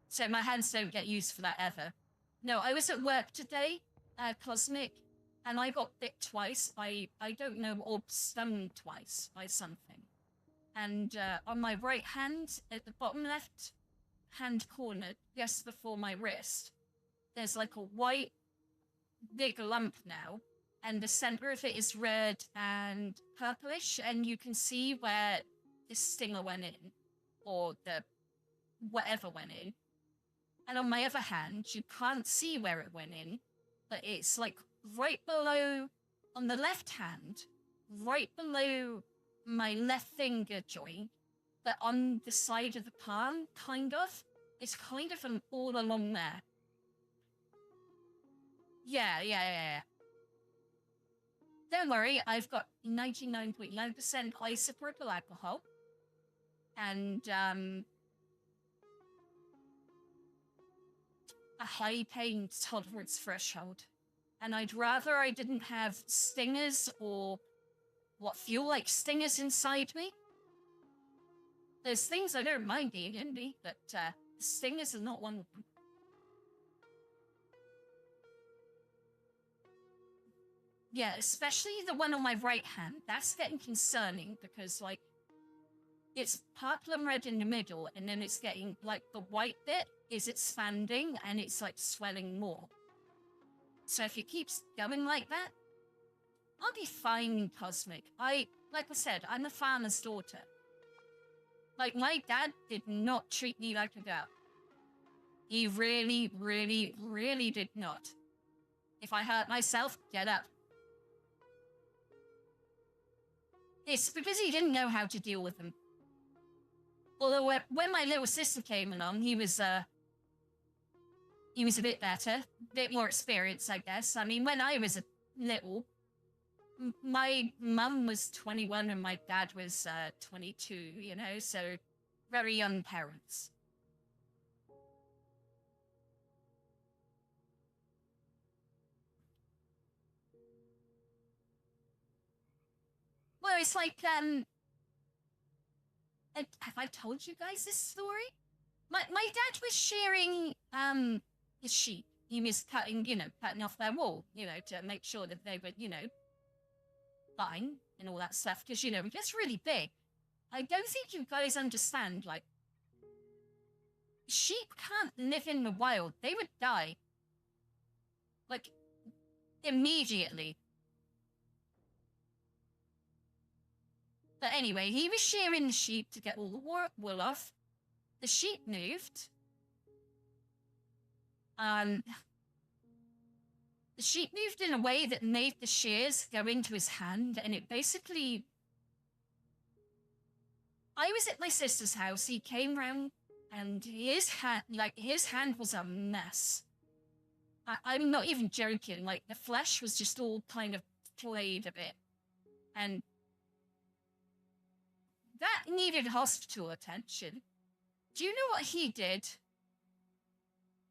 So my hands don't get used for that ever. No, I was at work today, Cosmic, and I got bit twice by, I don't know, or stung twice by something. And on my right hand, at the bottom left hand corner, just before my wrist, there's like a white big lump now. And the center of it is red and purplish, and you can see where the stinger went in, or the whatever went in. And on my other hand, you can't see where it went in, but it's like right below, on the left hand, right below my left finger joint, but on the side of the palm, kind of. It's kind of all along there. Yeah. Don't worry, I've got 99.9% isopropyl alcohol. And, a high pain tolerance threshold. And I'd rather I didn't have stingers or what feel like stingers inside me. There's things I don't mind eating me, but stingers are not one of them. Yeah, especially the one on my right hand. That's getting concerning because, like, it's purple and red in the middle, and then it's getting, like, the white bit is expanding, and it's, like, swelling more. So if it keeps going like that, I'll be fine, Cosmic. Like I said, I'm a farmer's daughter. Like, my dad did not treat me like a girl. He really, really, really did not. If I hurt myself, get up. It's because he didn't know how to deal with them. Although when my little sister came along, he was a bit better, a bit more experienced, I guess. I mean, when I was little, my mum was 21 and my dad was 22, you know, so very young parents. Well, it's like, have I told you guys this story? My dad was shearing his sheep. He was cutting off their wool, to make sure that they were, fine and all that stuff. Because, it gets really big. I don't think you guys understand, like, sheep can't live in the wild. They would die. Like, immediately. But anyway, he was shearing the sheep to get all the wool off. The sheep moved. The sheep moved in a way that made the shears go into his hand, and it basically... I was at my sister's house, he came round, and his hand was a mess. I'm not even joking, like, the flesh was just all kind of flayed a bit. And that needed hospital attention. Do you know what he did?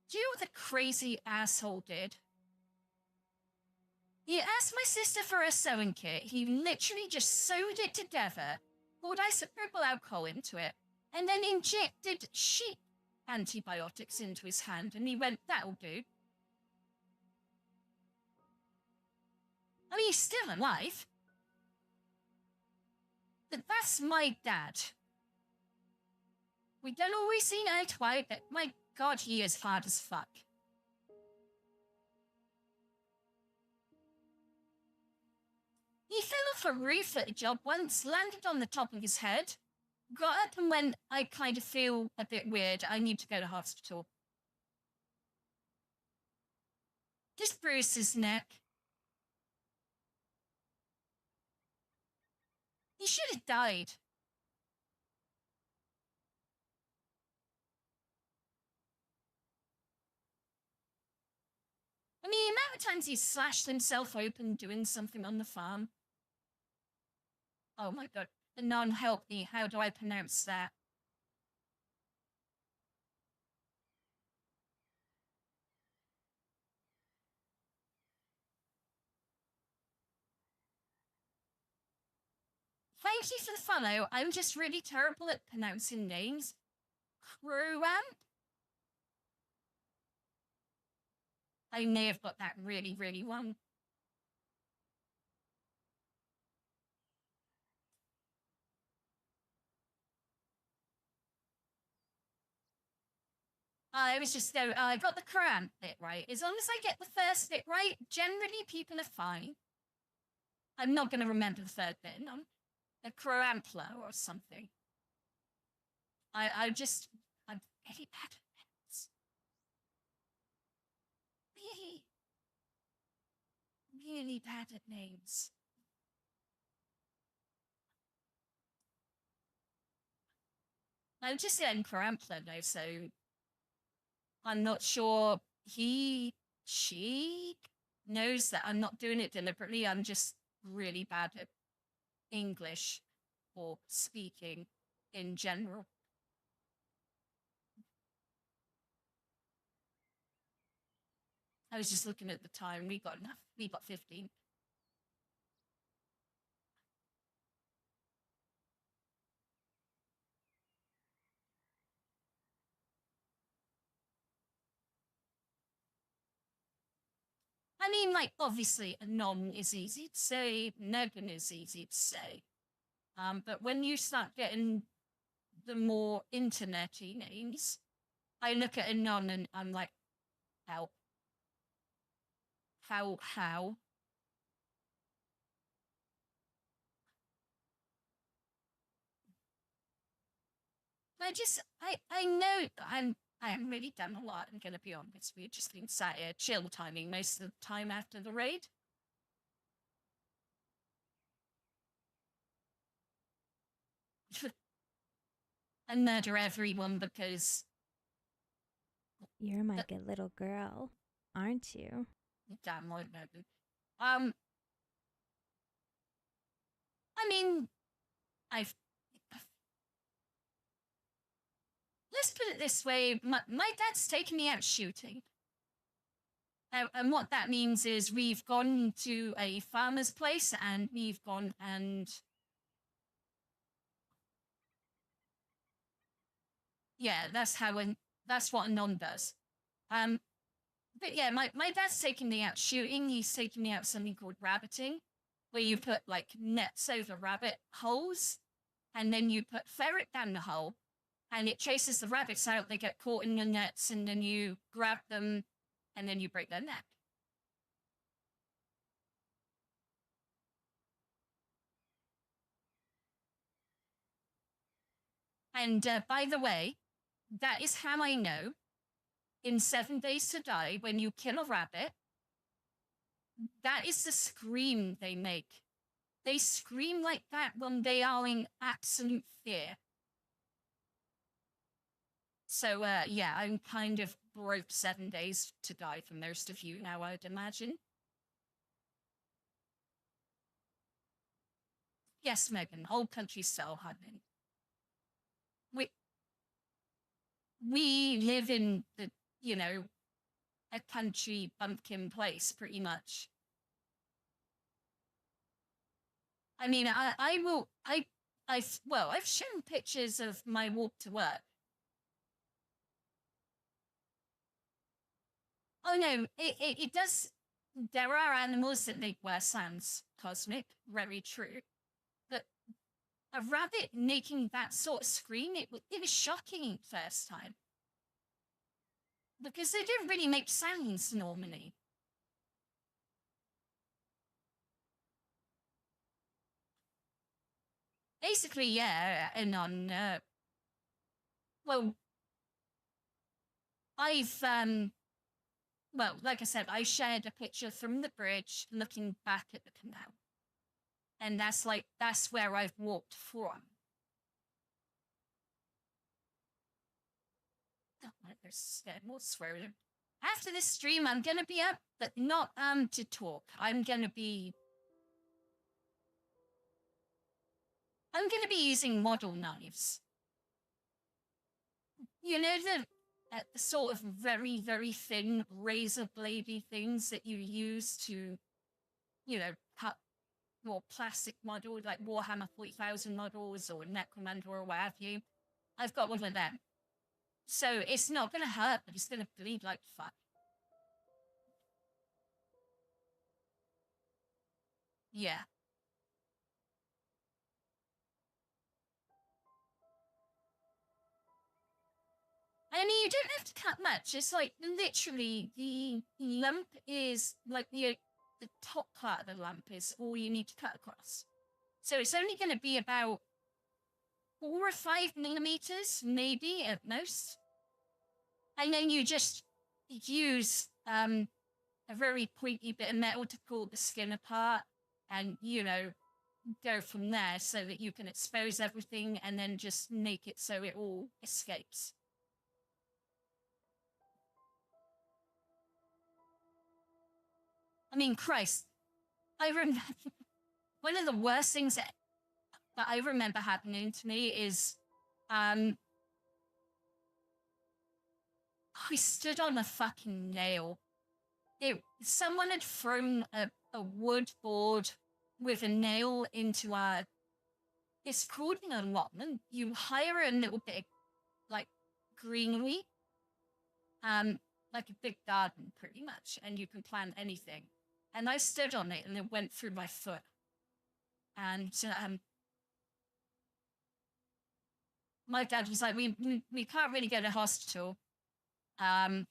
Do you know what the crazy asshole did? He asked my sister for a sewing kit. He literally just sewed it together, poured isopropyl alcohol into it, and then injected sheep antibiotics into his hand, and he went, "That'll do." I mean, he's still alive. But that's my dad. We don't always see eye to eye, but my God, he is hard as fuck. He fell off a roof at a job once, landed on the top of his head, got up and went, "I kind of feel a bit weird, I need to go to hospital." Just bruised his neck. He should have died. I mean, the amount of times he slashed himself open doing something on the farm. Oh my God, the nun help me, how do I pronounce that? Thank you for the follow. I'm just really terrible at pronouncing names. Cruamp? I may have got that really, really wrong. I was just I got the cramp bit right. As long as I get the first bit right, generally people are fine. I'm not going to remember the third bit. No. A crampler or something. I'm very bad at names. Really bad at names. I'm just saying crampler though, so I'm not sure she. knows that I'm not doing it deliberately. I'm just really bad at English or speaking in general. I was just looking at the time. We got enough. We got 15. I mean, like, obviously, Anon is easy to say, Megan is easy to say. But when you start getting the more internet-y names, I look at Anon and I'm like, how? How? I know I haven't really done a lot, I'm gonna be honest. We've just been sat here chill timing most of the time after the raid. And murder everyone because You're my good little girl, aren't you? damn Lord Megan. I mean, let's put it this way, my dad's taken me out shooting. And what that means is we've gone to a farmer's place and we've gone and... Yeah, that's what a non does. But yeah, my dad's taken me out shooting. He's taken me out something called rabbiting, where you put like nets over rabbit holes, and then you put ferret down the hole, and it chases the rabbits out. They get caught in the nets, and then you grab them, and then you break their neck. And by the way, that is how I know in 7 Days to Die, when you kill a rabbit, that is the scream they make. They scream like that when they are in absolute fear. So, yeah, I'm kind of broke 7 Days to Die for most of you now, I'd imagine. Yes, Megan, whole country style hunting. We live in the, you know, a country bumpkin place, pretty much. I mean, I've shown pictures of my walk to work. Oh no, it does. There are animals that make worse sounds, Cosmic, very true. But a rabbit making that sort of scream, it was shocking first time. Because they don't really make sounds normally. Basically, yeah, and on, well, like I said, I shared a picture from the bridge looking back at the canal. And that's where I've walked from. Oh, there's more swearing. After this stream, I'm gonna be up, but not to talk. I'm gonna be using model knives. You know, the sort of very, very thin razor bladey things that you use to, you know, cut more plastic models like Warhammer 40,000 models or Necromunda or what have you. I've got one of them. So it's not gonna hurt, but it's gonna bleed like fuck. Yeah. I mean, you don't have to cut much. It's like literally the lump is like the top part of the lump is all you need to cut across. So it's only going to be about 4 or 5 millimeters, maybe at most. And then you just use a very pointy bit of metal to pull the skin apart and, you know, go from there so that you can expose everything and then just make it so it all escapes. I mean, Christ, I remember one of the worst things that I remember happening to me is, I stood on a fucking nail. Someone had thrown a wood board with a nail into it's called an allotment. You hire a little bit of, like, greenery, like a big garden, pretty much, and you can plant anything. And I stood on it, and it went through my foot. And my dad was like, we can't really go to hospital. By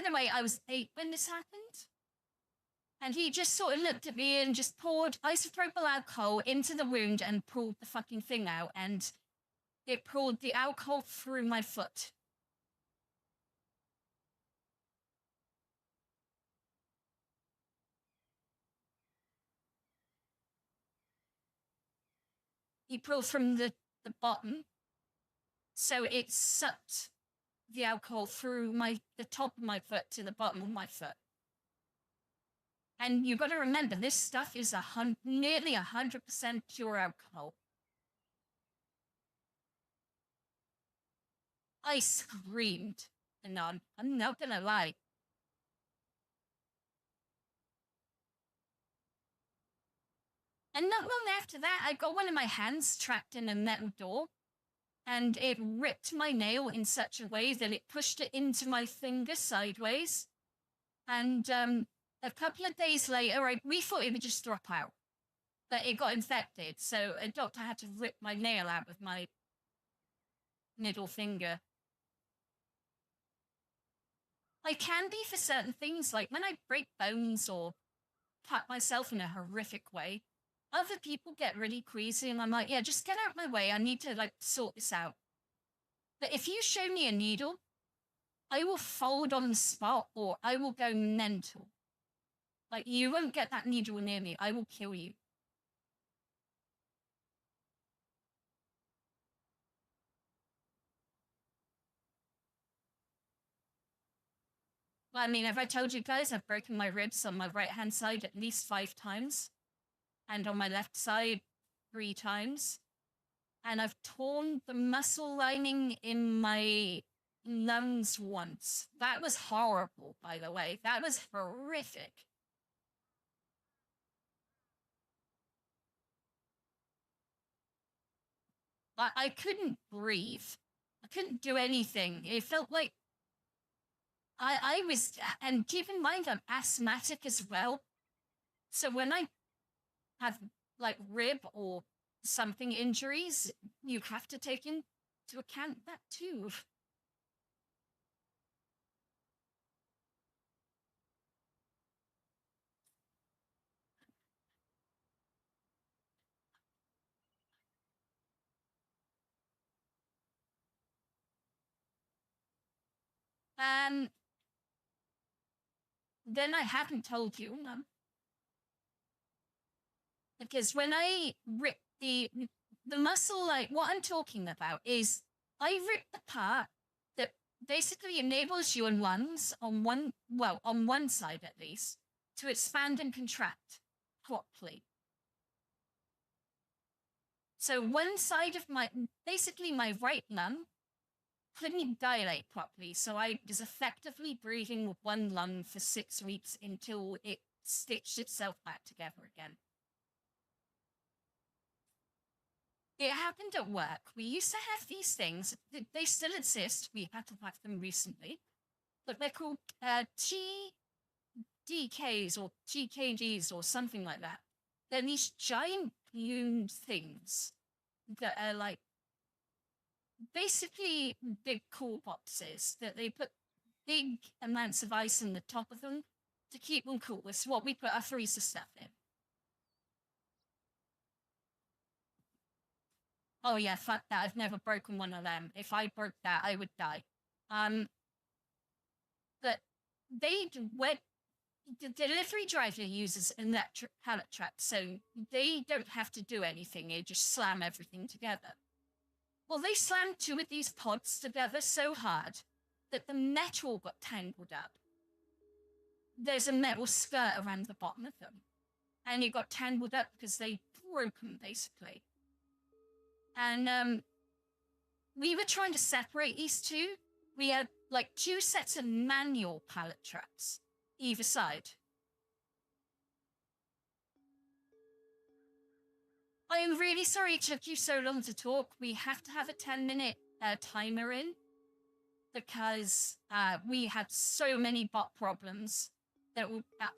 the way, I was 8 when this happened. And he just sort of looked at me and just poured isopropyl alcohol into the wound and pulled the fucking thing out. And it poured the alcohol through my foot. He pulled from the bottom. So it sucked the alcohol through the top of my foot to the bottom of my foot. And you've got to remember, this stuff is nearly 100% pure alcohol. I screamed, and I'm not gonna lie. And not long after that, I got one of my hands trapped in a metal door, and it ripped my nail in such a way that it pushed it into my finger sideways. And a couple of days later, we thought it would just drop out, but it got infected. So a doctor had to rip my nail out with my middle finger. I can be for certain things, like when I break bones or cut myself in a horrific way. Other people get really queasy, and I'm like, yeah, just get out of my way. I need to, like, sort this out. But if you show me a needle, I will fold on the spot, or I will go mental. Like, you won't get that needle near me. I will kill you. Well, I mean, have I told you guys I've broken my ribs on my right-hand side at least 5 times? And on my left side 3 times. And I've torn the muscle lining in my lungs once. That was horrible, by the way. That was horrific. I couldn't breathe. I couldn't do anything. It felt like I was, and keep in mind I'm asthmatic as well. So when I have, like, rib or something injuries, you have to take into account that too. Then I haven't told you, no. Because when I rip the muscle, like, what I'm talking about is I rip the part that basically enables your lungs on one side at least, to expand and contract properly. So one side of basically my right lung couldn't dilate properly, so I was effectively breathing with one lung for 6 weeks until it stitched itself back together again. It happened at work. We used to have these things. They still exist. We had to have them recently. But they're called TDKs or TKGs or something like that. They're these giant fume things that are, like, basically big cool boxes that they put big amounts of ice in the top of them to keep them cool. It's what we put our freezer stuff in. Oh yeah, fuck that. I've never broken one of them. If I broke that, I would die. But the delivery driver uses an electric pallet trap, so they don't have to do anything. They just slam everything together. Well, they slammed 2 of these pods together so hard that the metal got tangled up. there's a metal skirt around the bottom of them. And it got tangled up because they broke them, basically. And we were trying to separate these two. We had like 2 sets of manual pallet traps either side. I am really sorry it took you so long to talk. We have to have a 10-minute timer in because we had so many bot problems that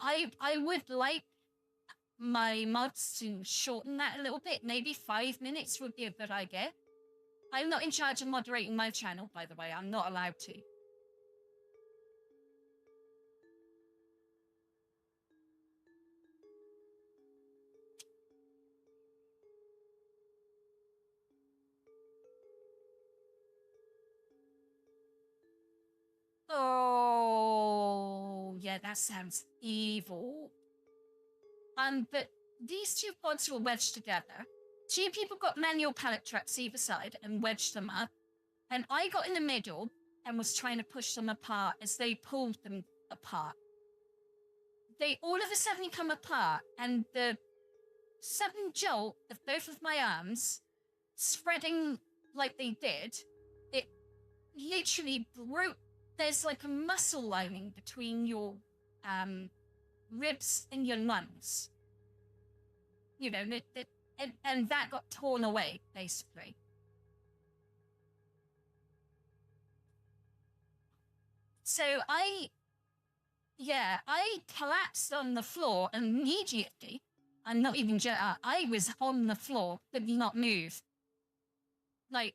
I would like my mods to shorten that a little bit. Maybe 5 minutes would be a good idea. I'm not in charge of moderating my channel, by the way. I'm not allowed to. Oh, yeah, that sounds evil. But these 2 pods were wedged together. 2 people got manual pallet traps either side and wedged them up. And I got in the middle and was trying to push them apart as they pulled them apart. They all of a sudden come apart, and the sudden jolt of both of my arms spreading like they did, it literally broke. There's like a muscle lining between your ribs and your lungs. You know, and that got torn away, basically. So I collapsed on the floor immediately. I'm not even joking. I was on the floor, could not move. Like,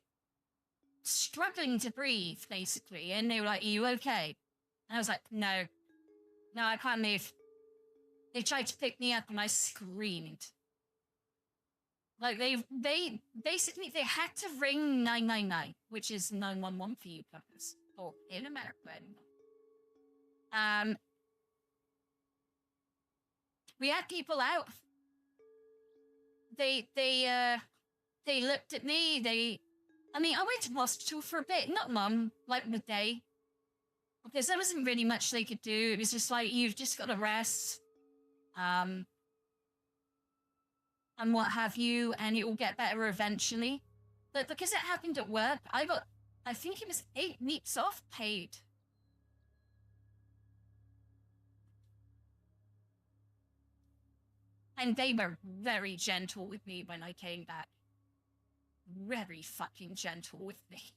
struggling to breathe, basically. And they were like, "Are you okay?" And I was like, No, I can't move. They tried to pick me up and I screamed. Like, they basically, they had to ring 999, which is 911 for you puppers, or in America anymore. We had people out. They looked at me. I went to hospital for a bit, not long, like the day, because there wasn't really much they could do. It was just like, you've just got to rest, and what have you, and it will get better eventually. But because it happened at work, I think it was 8 weeks off paid. And they were very gentle with me when I came back. Very fucking gentle with me.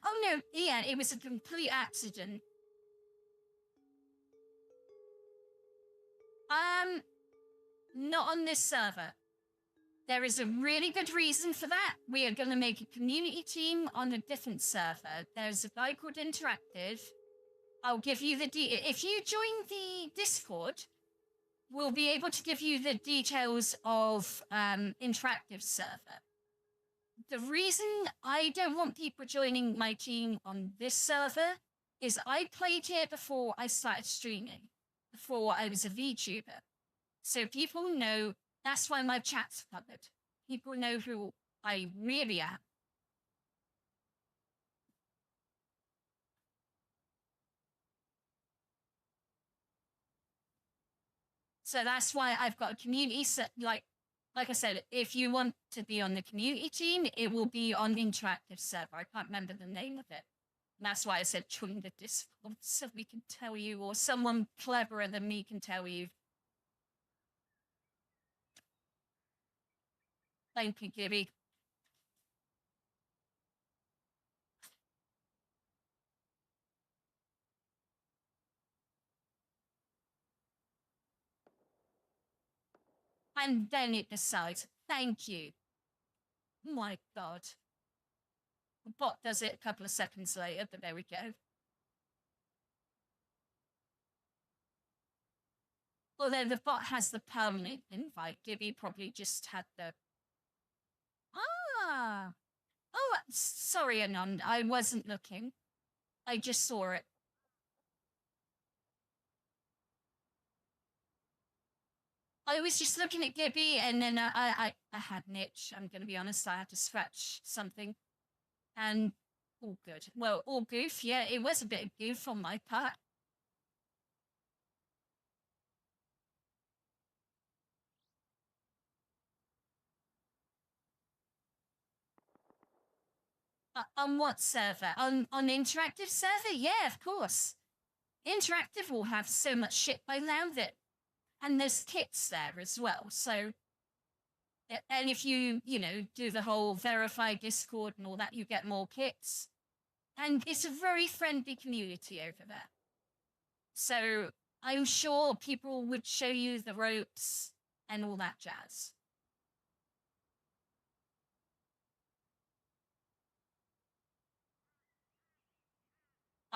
Oh no, yeah, it was a complete accident. Not on this server. There is a really good reason for that. We are going to make a community team on a different server. There's a guy called Interactive. I'll give you the if you join the Discord, we'll be able to give you the details of Interactive server. The reason I don't want people joining my team on this server is I played here before I started streaming, before I was a VTuber. So people know, that's why my chat's covered. People know who I really am. So that's why I've got a community set, like I said, if you want to be on the community team, it will be on Interactive server. I can't remember the name of it. And that's why I said join the Discord, so we can tell you, or someone cleverer than me can tell you. Thank you, Gibby. And then it decides, thank you. My God. The bot does it a couple of seconds later, but there we go. Although the bot has the permanent invite, Gibby probably just had the... Ah! Oh, sorry, Anon, I wasn't looking. I just saw it. I was just looking at Gibby, and then I had an itch. I'm going to be honest, I had to scratch something. And All good. Well, all goof, yeah, it was a bit of goof on my part. On what server? On interactive server? Yeah, of course. Interactive will have so much shit by now that, and there's kits there as well. So, and if you do the whole verify Discord and all that, you get more kits. And it's a very friendly community over there. So I'm sure people would show you the ropes and all that jazz.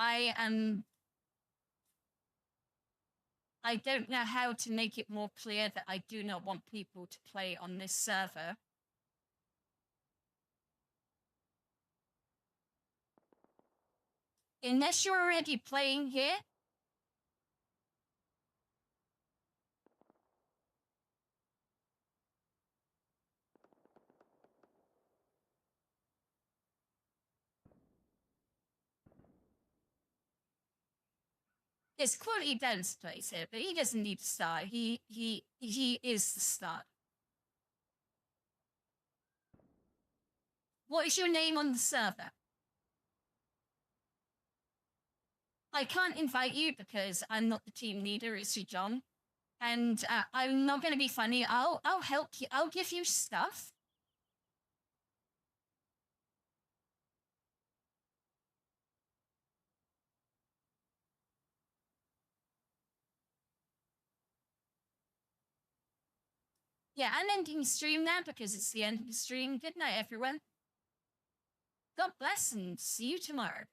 I don't know how to make it more clear that I do not want people to play on this server. Unless you're already playing here. There's quality dance plays here, but he doesn't need to start. He is the start. What is your name on the server? I can't invite you because I'm not the team leader, it's you, John. And I'm not going to be funny. I'll help you. I'll give you stuff. Yeah, I'm ending the stream now because it's the end of the stream. Good night, everyone. God bless and see you tomorrow.